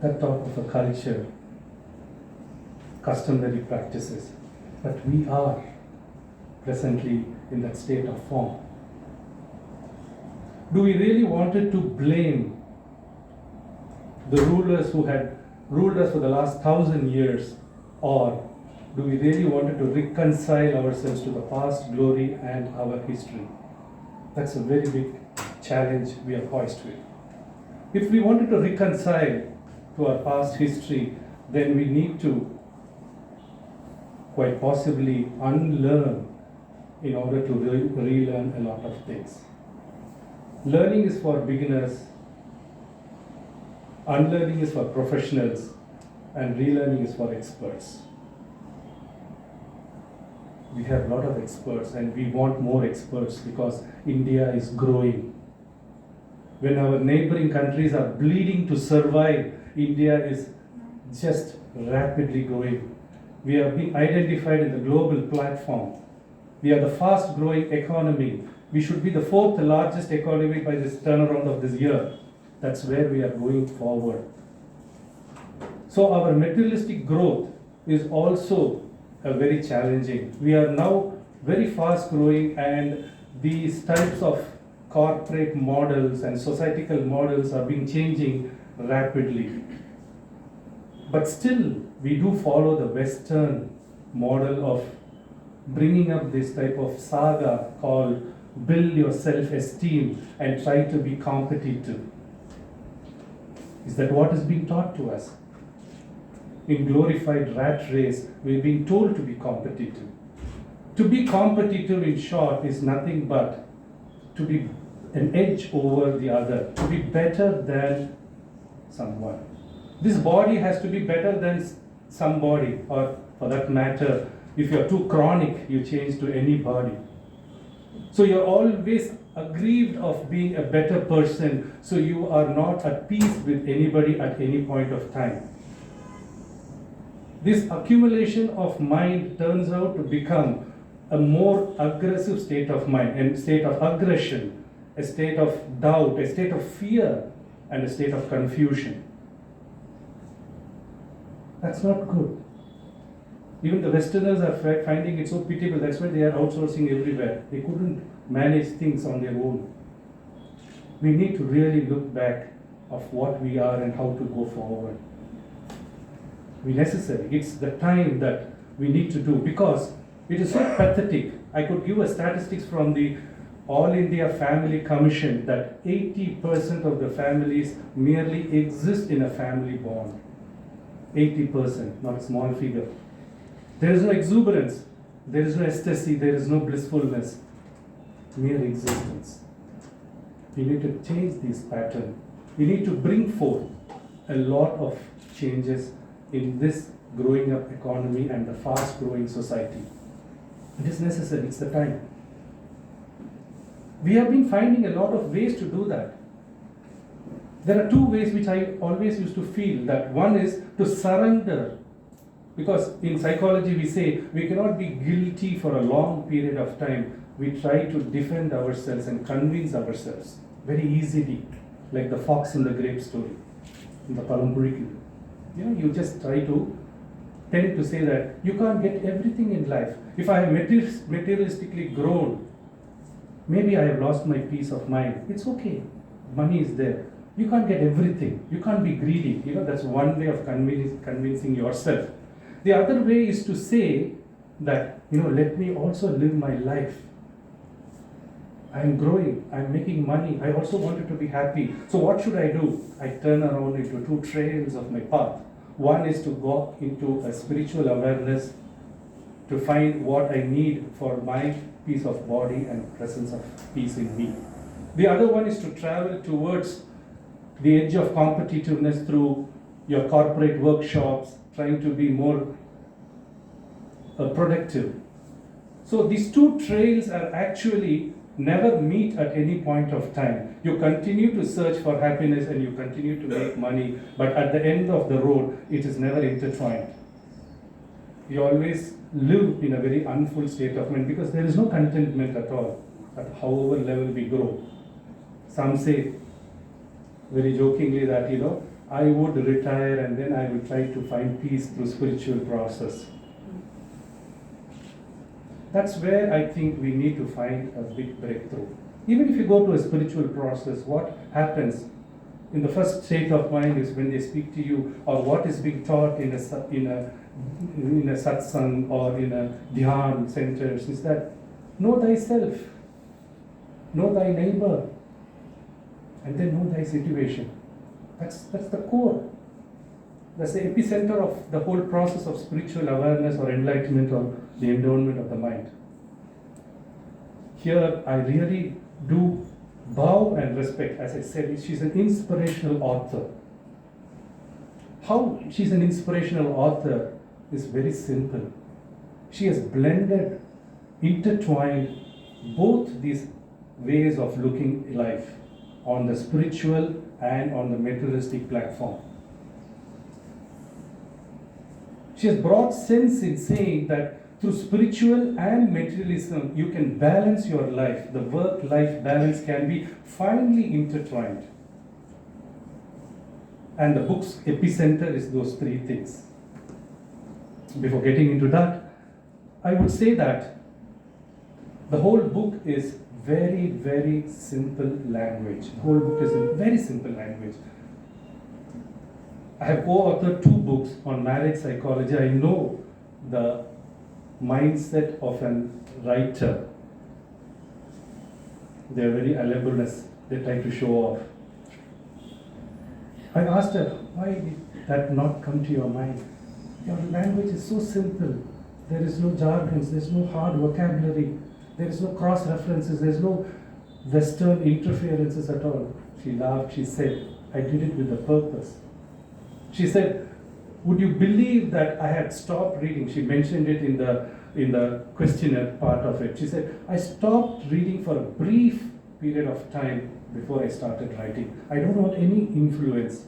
Speaker 4: that sort of a culture, customary practices. But we are presently in that state of form. Do we really wanted to blame the rulers who had ruled us for the last 1,000 years, or do we really wanted to reconcile ourselves to the past glory and our history? That's a very big challenge we are faced with. If we wanted to reconcile to our past history, then we need to quite possibly unlearn in order to relearn a lot of things. Learning is for beginners, unlearning is for professionals, and relearning is for experts. We have a lot of experts and we want more experts because India is growing. When our neighboring countries are bleeding to survive, India is just rapidly growing. We are being identified in the global platform. We are the fast growing economy. We should be the 4th largest economy by this turnaround of this year. That's where we are going forward. So our materialistic growth is also a very challenging. We are now very fast growing, and these types of corporate models and societal models are being changing rapidly. But still, we do follow the Western model of bringing up this type of saga called build your self-esteem and try to be competitive. Is that what is being taught to us? In glorified rat race, we're being told to be competitive. To be competitive, in short, is nothing but to be an edge over the other, to be better than someone. This body has to be better than somebody, or for that matter, if you're too chronic, you change to any body. So you're always aggrieved of being a better person, so you are not at peace with anybody at any point of time. This accumulation of mind turns out to become a more aggressive state of mind, a state of aggression, a state of doubt, a state of fear, and a state of confusion. That's not good. Even the Westerners are finding it so pitiable. That's why they are outsourcing everywhere. They couldn't manage things on their own. We need to really look back of what we are and how to go forward. It's necessary. It's the time that we need to do, because it is so pathetic. I could give a statistics from the All India Family Commission that 80% of the families merely exist in a family bond. 80%, not a small figure. There is no exuberance, there is no ecstasy, there is no blissfulness, mere existence. We need to change this pattern. We need to bring forth a lot of changes in this growing up economy and the fast growing society. It is necessary, it's the time. We have been finding a lot of ways to do that. There are two ways which I always used to feel, that one is to surrender, because in psychology we say we cannot be guilty for a long period of time. We try to defend ourselves and convince ourselves very easily, like the fox in the grape story, in the Palampuri. You just try to tend to say that you can't get everything in life. If I have materialistically grown, maybe I have lost my peace of mind. It's okay. Money is there. You can't get everything. You can't be greedy. That's one way of convincing yourself. The other way is to say that, let me also live my life. I'm growing. I'm making money. I also wanted to be happy. So what should I do? I turn around into two trails of my path. One is to go into a spiritual awareness, to find what I need for my peace of body and presence of peace in me. The other one is to travel towards the edge of competitiveness through your corporate workshops, trying to be more productive. So these two trails are actually never meet at any point of time. You continue to search for happiness and you continue to make money, but at the end of the road, it is never intertwined. You always live in a very unfull state of mind, because there is no contentment at all, at however level we grow. Some say very jokingly that, I would retire and then I will try to find peace through spiritual process. That's where I think we need to find a big breakthrough. Even if you go to a spiritual process, what happens in the first state of mind is when they speak to you, or what is being taught in a satsang or in a dhyan centers, is that know thyself, know thy neighbor, and then know thy situation. That's the core. That's the epicenter of the whole process of spiritual awareness or enlightenment or the endowment of the mind. Here I really do bow and respect. As I said, she's an inspirational author. How she's an inspirational author is very simple. She has blended, intertwined both these ways of looking life, on the spiritual and on the materialistic platform. She has brought sense in saying that through spiritual and materialism, you can balance your life. The work-life balance can be finely intertwined. And the book's epicenter is those three things. Before getting into that, I would say that The whole book is very, very simple language. The whole book is in very simple language. I have co-authored 2 books on marriage psychology. I know the mindset of a writer. They are very elaborate. They try to show off. I asked her, why did that not come to your mind? Your language is so simple. There is no jargons, there is no hard vocabulary, there is no cross references, there is no Western interferences at all. She laughed, she said, I did it with a purpose. She said, would you believe that I had stopped reading? She mentioned it in the questionnaire part of it. She said, I stopped reading for a brief period of time before I started writing. I don't want any influence.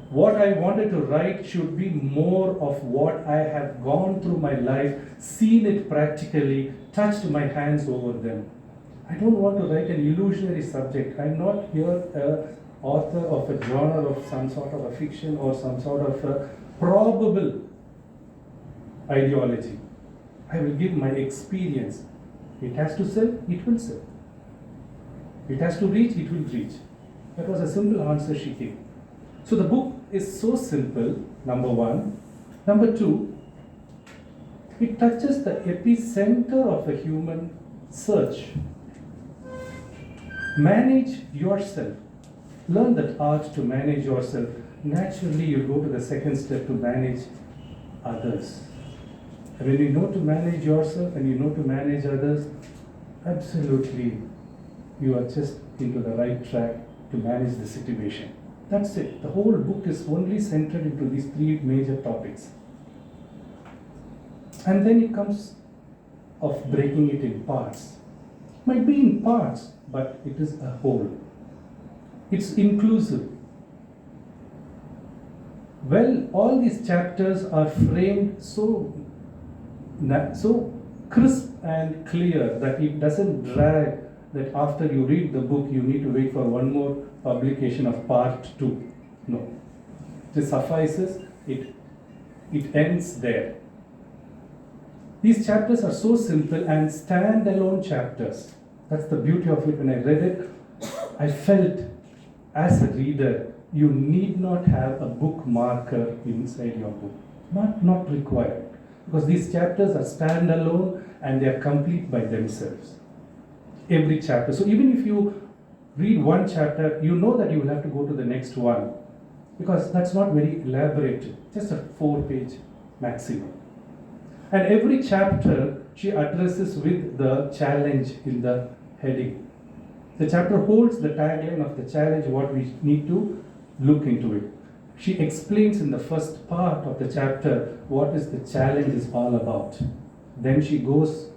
Speaker 4: What I wanted to write should be more of what I have gone through my life, seen it practically, touched my hands over them. I don't want to write an illusionary subject. I'm not here an author of a genre of some sort of a fiction or some sort of a probable ideology. I will give my experience. It has to sell, it will sell. It has to reach, it will reach. That was a simple answer she gave. So the book is so simple, number 1. Number 2, it touches the epicenter of a human search. Manage yourself. Learn that art to manage yourself. Naturally, you go to the second step to manage others. And when you know to manage yourself and you know to manage others, absolutely, you are just into the right track to manage the situation. That's it. The whole book is only centered into these 3 major topics. And then it comes of breaking it in parts. Might be in parts, but it is a whole. It's inclusive. Well, all these chapters are framed so crisp and clear that it doesn't drag, that after you read the book you need to wait for one more publication of part 2. No. It suffices, it ends there. These chapters are so simple and stand-alone chapters. That's the beauty of it. When I read it, I felt as a reader, you need not have a bookmarker inside your book. Not required. Because these chapters are stand-alone and they are complete by themselves. Every chapter. So even if you read one chapter, you know that you will have to go to the next one. Because that's not very elaborate. Just a 4-page maximum. And every chapter she addresses with the challenge in the heading. The chapter holds the tagline of the challenge, what we need to look into it. She explains in the first part of the chapter what is the challenge is all about. Then she goes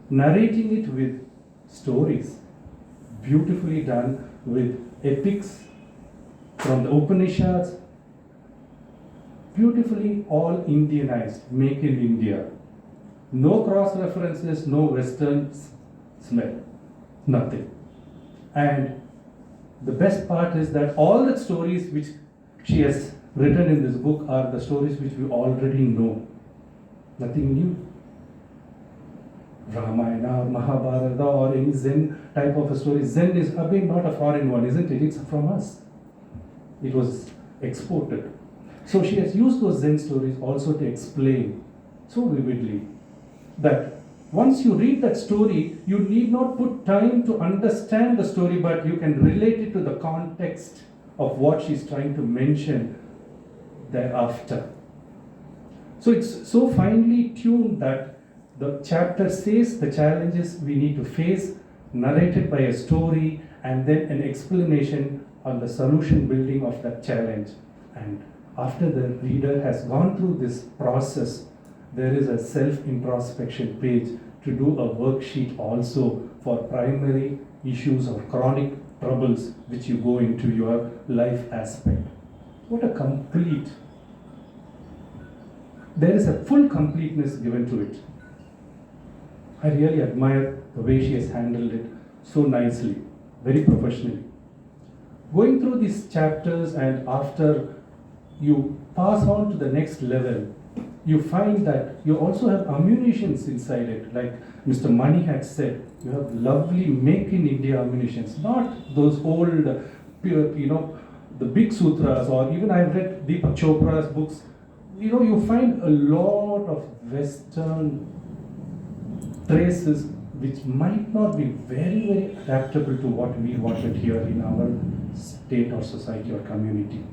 Speaker 4: narrating it with stories, beautifully done with epics from the Upanishads, beautifully all Indianized, make in India. No cross references, no Western smell, nothing. And the best part is that all the stories which she has written in this book are the stories which we already know. Nothing new. Ramayana or Mahabharata or any Zen type of a story. Zen is again not a foreign one, isn't it? It's from us. It was exported. So she has used those Zen stories also to explain so vividly that once you read that story, you need not put time to understand the story, but you can relate it to the context of what she's trying to mention thereafter. So it's so finely tuned that the chapter says the challenges we need to face, narrated by a story, and then an explanation on the solution building of that challenge. And after the reader has gone through this process, there is a self-introspection page to do a worksheet also for primary issues or chronic troubles which you go into your life aspect. What a complete, there is a full completeness given to it. I really admire the way she has handled it so nicely, very professionally. Going through these chapters and after you pass on to the next level, you find that you also have ammunitions inside it, like Mr. Mani had said. You have lovely make in India ammunitions, not those old, the big sutras, or even I've read Deepak Chopra's books. You find a lot of Western traces which might not be very, very adaptable to what we wanted here in our state or society or community.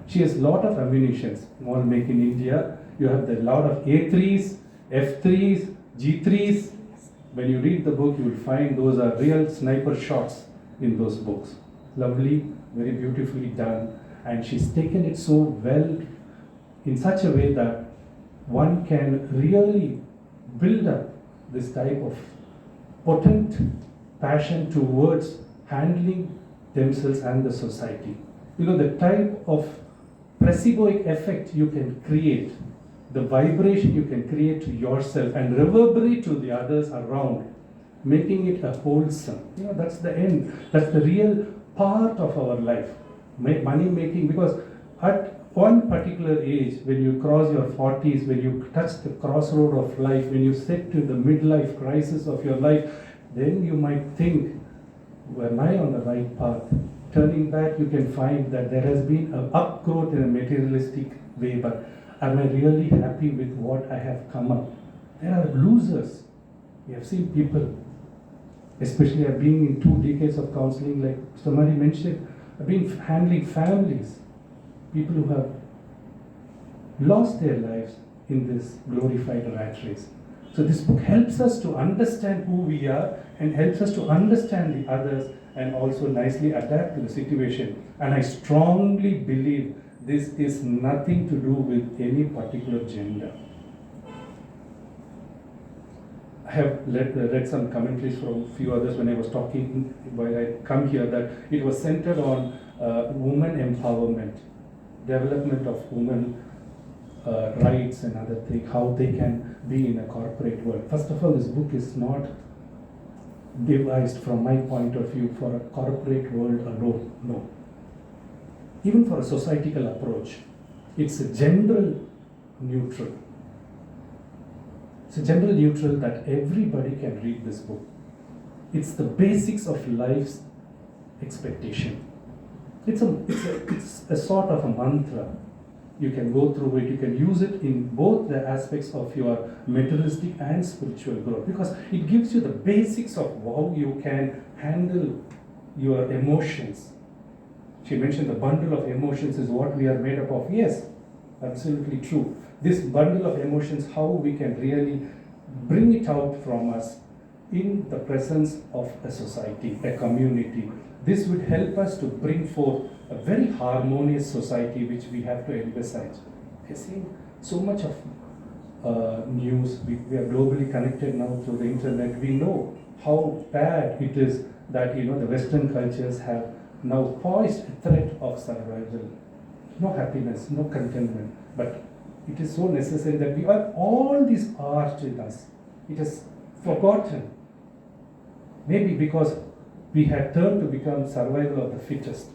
Speaker 4: She has a lot of ammunitions, all make in India. You have a lot of A3s, F3s, G3s. When you read the book, you will find those are real sniper shots in those books. Lovely, very beautifully done. And she's taken it so well in such a way that one can really build up this type of potent passion towards handling themselves and the society. The type of placeboic effect you can create, the vibration you can create to yourself and reverberate to the others around, making it a wholesome. That's the end. That's the real part of our life. Money making, because at one particular age, when you cross your 40s, when you touch the crossroad of life, when you sit to the midlife crisis of your life, then you might think, am I on the right path? Turning back, you can find that there has been an upgrowth in a materialistic way, but am I really happy with what I have come up? There are losers. We have seen people, especially I've been in 2 decades of counseling, like Mr. Mani mentioned, I've been handling families, people who have lost their lives in this glorified rat race. So this book helps us to understand who we are and helps us to understand the others and also nicely adapt to the situation. And I strongly believe this is nothing to do with any particular gender. I have read some commentaries from a few others when I was talking, while I come here, that it was centered on women empowerment, development of women rights and other things, how they can be in a corporate world. First of all, this book is not devised from my point of view for a corporate world alone, no. Even for a societal approach, it's a general neutral. It's a general neutral that everybody can read this book. It's the basics of life's expectation. It's a sort of a mantra. You can go through it, you can use it in both the aspects of your materialistic and spiritual growth, because it gives you the basics of how you can handle your emotions. She mentioned the bundle of emotions is what we are made up of. Yes, absolutely true. This bundle of emotions, how we can really bring it out from us in the presence of a society, a community. This would help us to bring forth a very harmonious society which we have to emphasize. We're seeing so much of news. We are globally connected now through the internet. We know how bad it is that the Western cultures have now posed a threat of survival. No happiness, no contentment. But it is so necessary that we have all this art in us. It is forgotten. Maybe because we had turned to become survival of the fittest.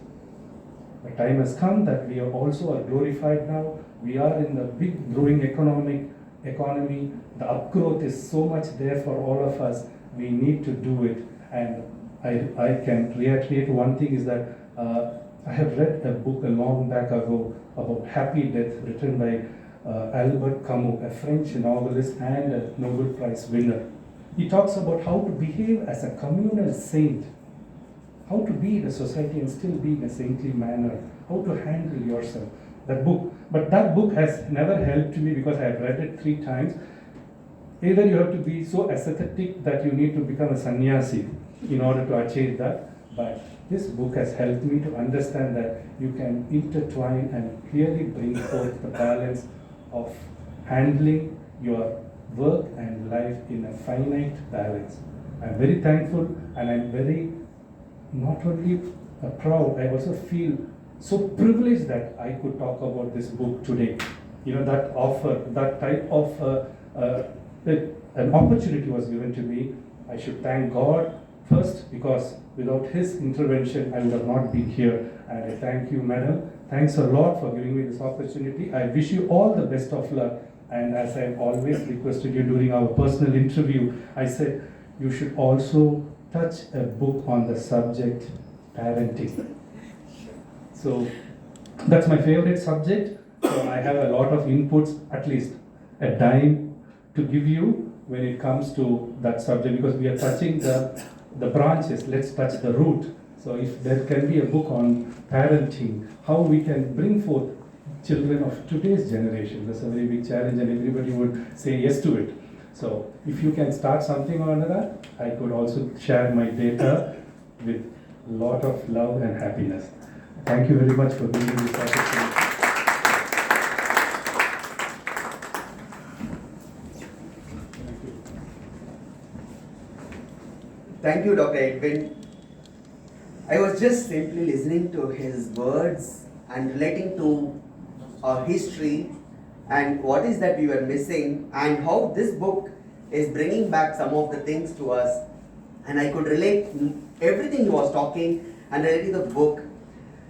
Speaker 4: The time has come that we are also glorified now. We are in the big growing economy. The upgrowth is so much there for all of us. We need to do it. And I can reiterate one thing is that I have read a book a long back ago about Happy Death, written by Albert Camus, a French novelist and a Nobel Prize winner. He talks about how to behave as a communal saint, how to be in a society and still be in a saintly manner, how to handle yourself. That book has never helped me because I have read it 3 times. Either you have to be so ascetic that you need to become a sannyasi in order to achieve that, but this book has helped me to understand that you can intertwine and clearly bring forth the balance of handling your work and life in a finite balance. I'm very thankful, and I'm very not only proud, I also feel so privileged that I could talk about this book today. That offer, that type of an opportunity was given to me. I should thank God first, because without His intervention, I would have not been here. And I thank you, Madam. Thanks a lot for giving me this opportunity. I wish you all the best of luck And as I've always requested you during our personal interview, I said you should also touch a book on the subject parenting. So that's my favorite subject. So I have a lot of inputs, at least a dime to give you when it comes to that subject, because we are touching the branches. Let's touch the root. So if there can be a book on parenting, how we can bring forth children of today's generation, that's a very big challenge, and everybody would say yes to it. So if you can start something or another, I could also share my data with a lot of love and happiness. Thank you very much for giving this opportunity.
Speaker 2: Thank you, Dr. Edwin. I was just simply listening to his words and relating to our history and what is that we were missing and how this book is bringing back some of the things to us. And I could relate everything he was talking and relating to the book.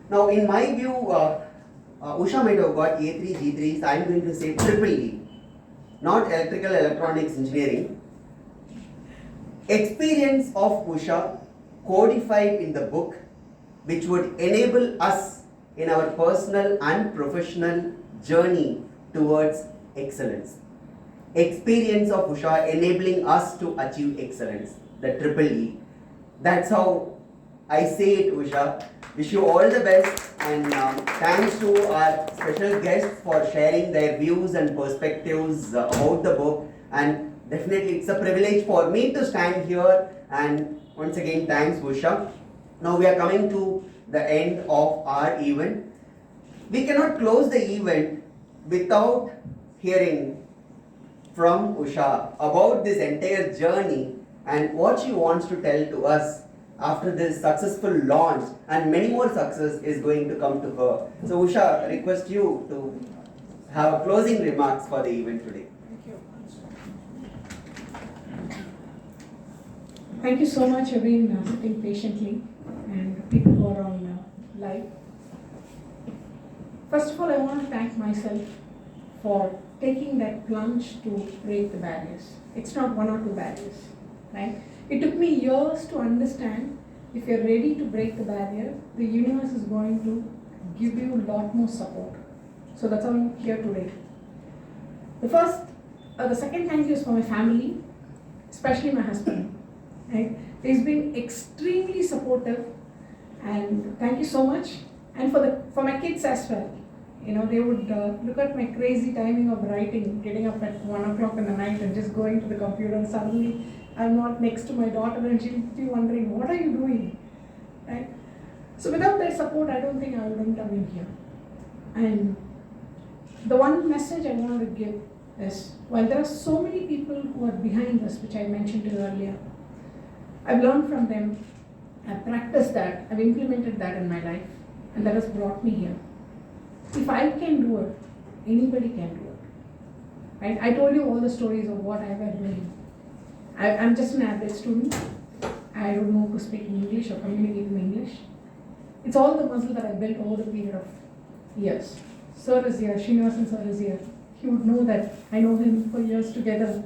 Speaker 2: Now, in my view, Usha might have got A3, G3, so I'm going to say triple E, not electrical electronics engineering. Experience of Usha codified in the book, which would enable us in our personal and professional journey towards excellence. Experience of Usha enabling us to achieve excellence, the triple E. That's how I say it, Usha. Wish you all the best, and thanks to our special guests for sharing their views and perspectives about the book. And definitely it's a privilege for me to stand here, and once again thanks, Usha. Now we are coming to the end of our event. We cannot close the event without hearing from Usha about this entire journey and what she wants to tell to us after this successful launch, and many more success is going to come to her. So Usha, I request you to have a closing remarks for the event today.
Speaker 8: Thank you so much, everyone, sitting patiently, and people who are on live. First of all, I want to thank myself for taking that plunge to break the barriers. It's not one or two barriers, right? It took me years to understand if you're ready to break the barrier, the universe is going to give you a lot more support. So that's how I'm here today. The second thank you is for my family, especially my husband. Right? He's been extremely supportive, and thank you so much. And for my kids as well. You know, they would look at my crazy timing of writing, getting up at 1 o'clock in the night and just going to the computer, and suddenly I'm not next to my daughter and she'll be wondering, what are you doing? Right? So without their support, I don't think I wouldn't have been here. And the one message I want to give is, while there are so many people who are behind this, which I mentioned to you earlier, I've learned from them, I've practiced that, I've implemented that in my life, and that has brought me here. If I can do it, anybody can do it. Right? I told you all the stories of what I was doing. I'm just an average student. I don't know to speak English or communicate in English. It's all the muscle that I built over the period of years. Sir is here, Srinivasan sir is here. He would know that I know him for years together.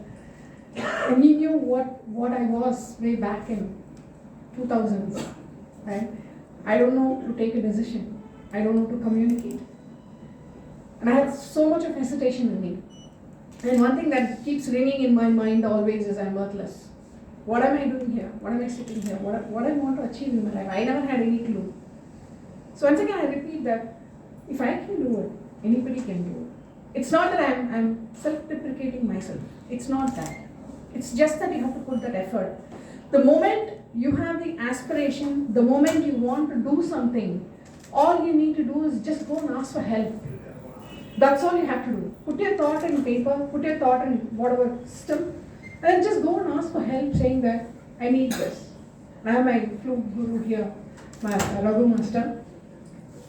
Speaker 8: And he knew what I was way back in 2000s. Right? I don't know to take a decision. I don't know to communicate. And I had so much of hesitation in me. And one thing that keeps ringing in my mind always is, I'm worthless. What am I doing here? What am I sitting here? What I want to achieve in my life? I never had any clue. So once again, I repeat that if I can do it, anybody can do it. It's not that I'm self-deprecating myself. It's not that. It's just that you have to put that effort. The moment you have the aspiration, the moment you want to do something, all you need to do is just go and ask for help. That's all you have to do. Put your thought in paper, put your thought in whatever system, and just go and ask for help, saying that I need this. I have my flute guru here, my Raghu master.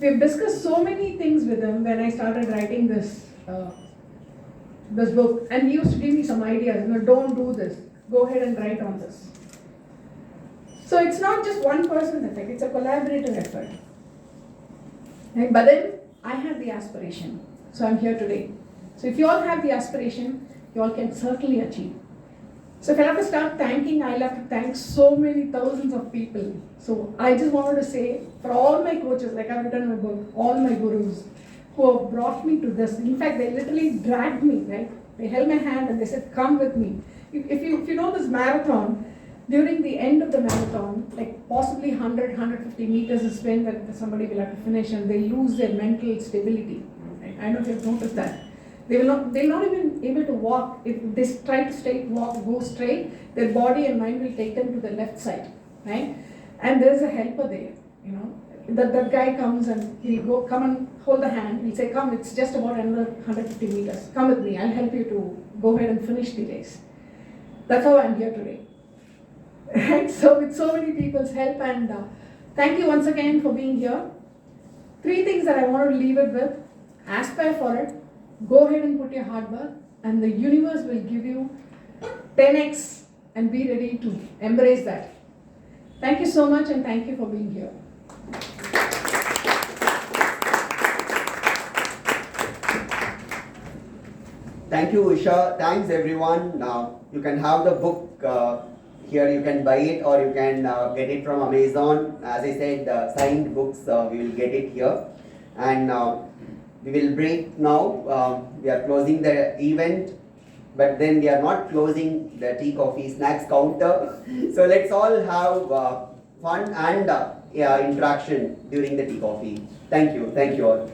Speaker 8: We've discussed so many things with him when I started writing this book, and he used to give me some ideas. No, don't do this. Go ahead and write on this. So it's not just one person's effort; it's a collaborative effort. Right? But then I had the aspiration. So I'm here today.
Speaker 11: So if you all have the aspiration, you all can certainly achieve. So if I have to start thanking, I'll have to thank so many thousands of people. So I just wanted to say, for all my coaches, like I've written in my book, all my gurus who have brought me to this. In fact, they literally dragged me, right? They held my hand and they said, come with me. If you know this marathon, during the end of the marathon, like possibly 100, 150 meters is when that somebody will have to finish and they lose their mental stability. Right? I don't know if you've noticed that. They'll not even able to walk. If they try to go straight, their body and mind will take them to the left side, right? And there's a helper there, you know. That guy comes and he'll come and hold the hand. He'll say, come, it's just about another 150 meters. Come with me, I'll help you to go ahead and finish the race. That's how I'm here today. Right? So with so many people's help, and thank you once again for being here. 3 things that I want to leave it with. Aspire for it. Go ahead and put your hard work, and the universe will give you 10x, and be ready to embrace that. Thank you so much, and thank you for being here.
Speaker 2: Thank you, Usha. Thanks, everyone. You can have the book here. You can buy it, or you can get it from Amazon. As I said, signed books, we will get it here. And we will break now. We are closing the event, but then we are not closing the tea, coffee, snacks counter. So let's all have fun and interaction during the tea, coffee. Thank you all.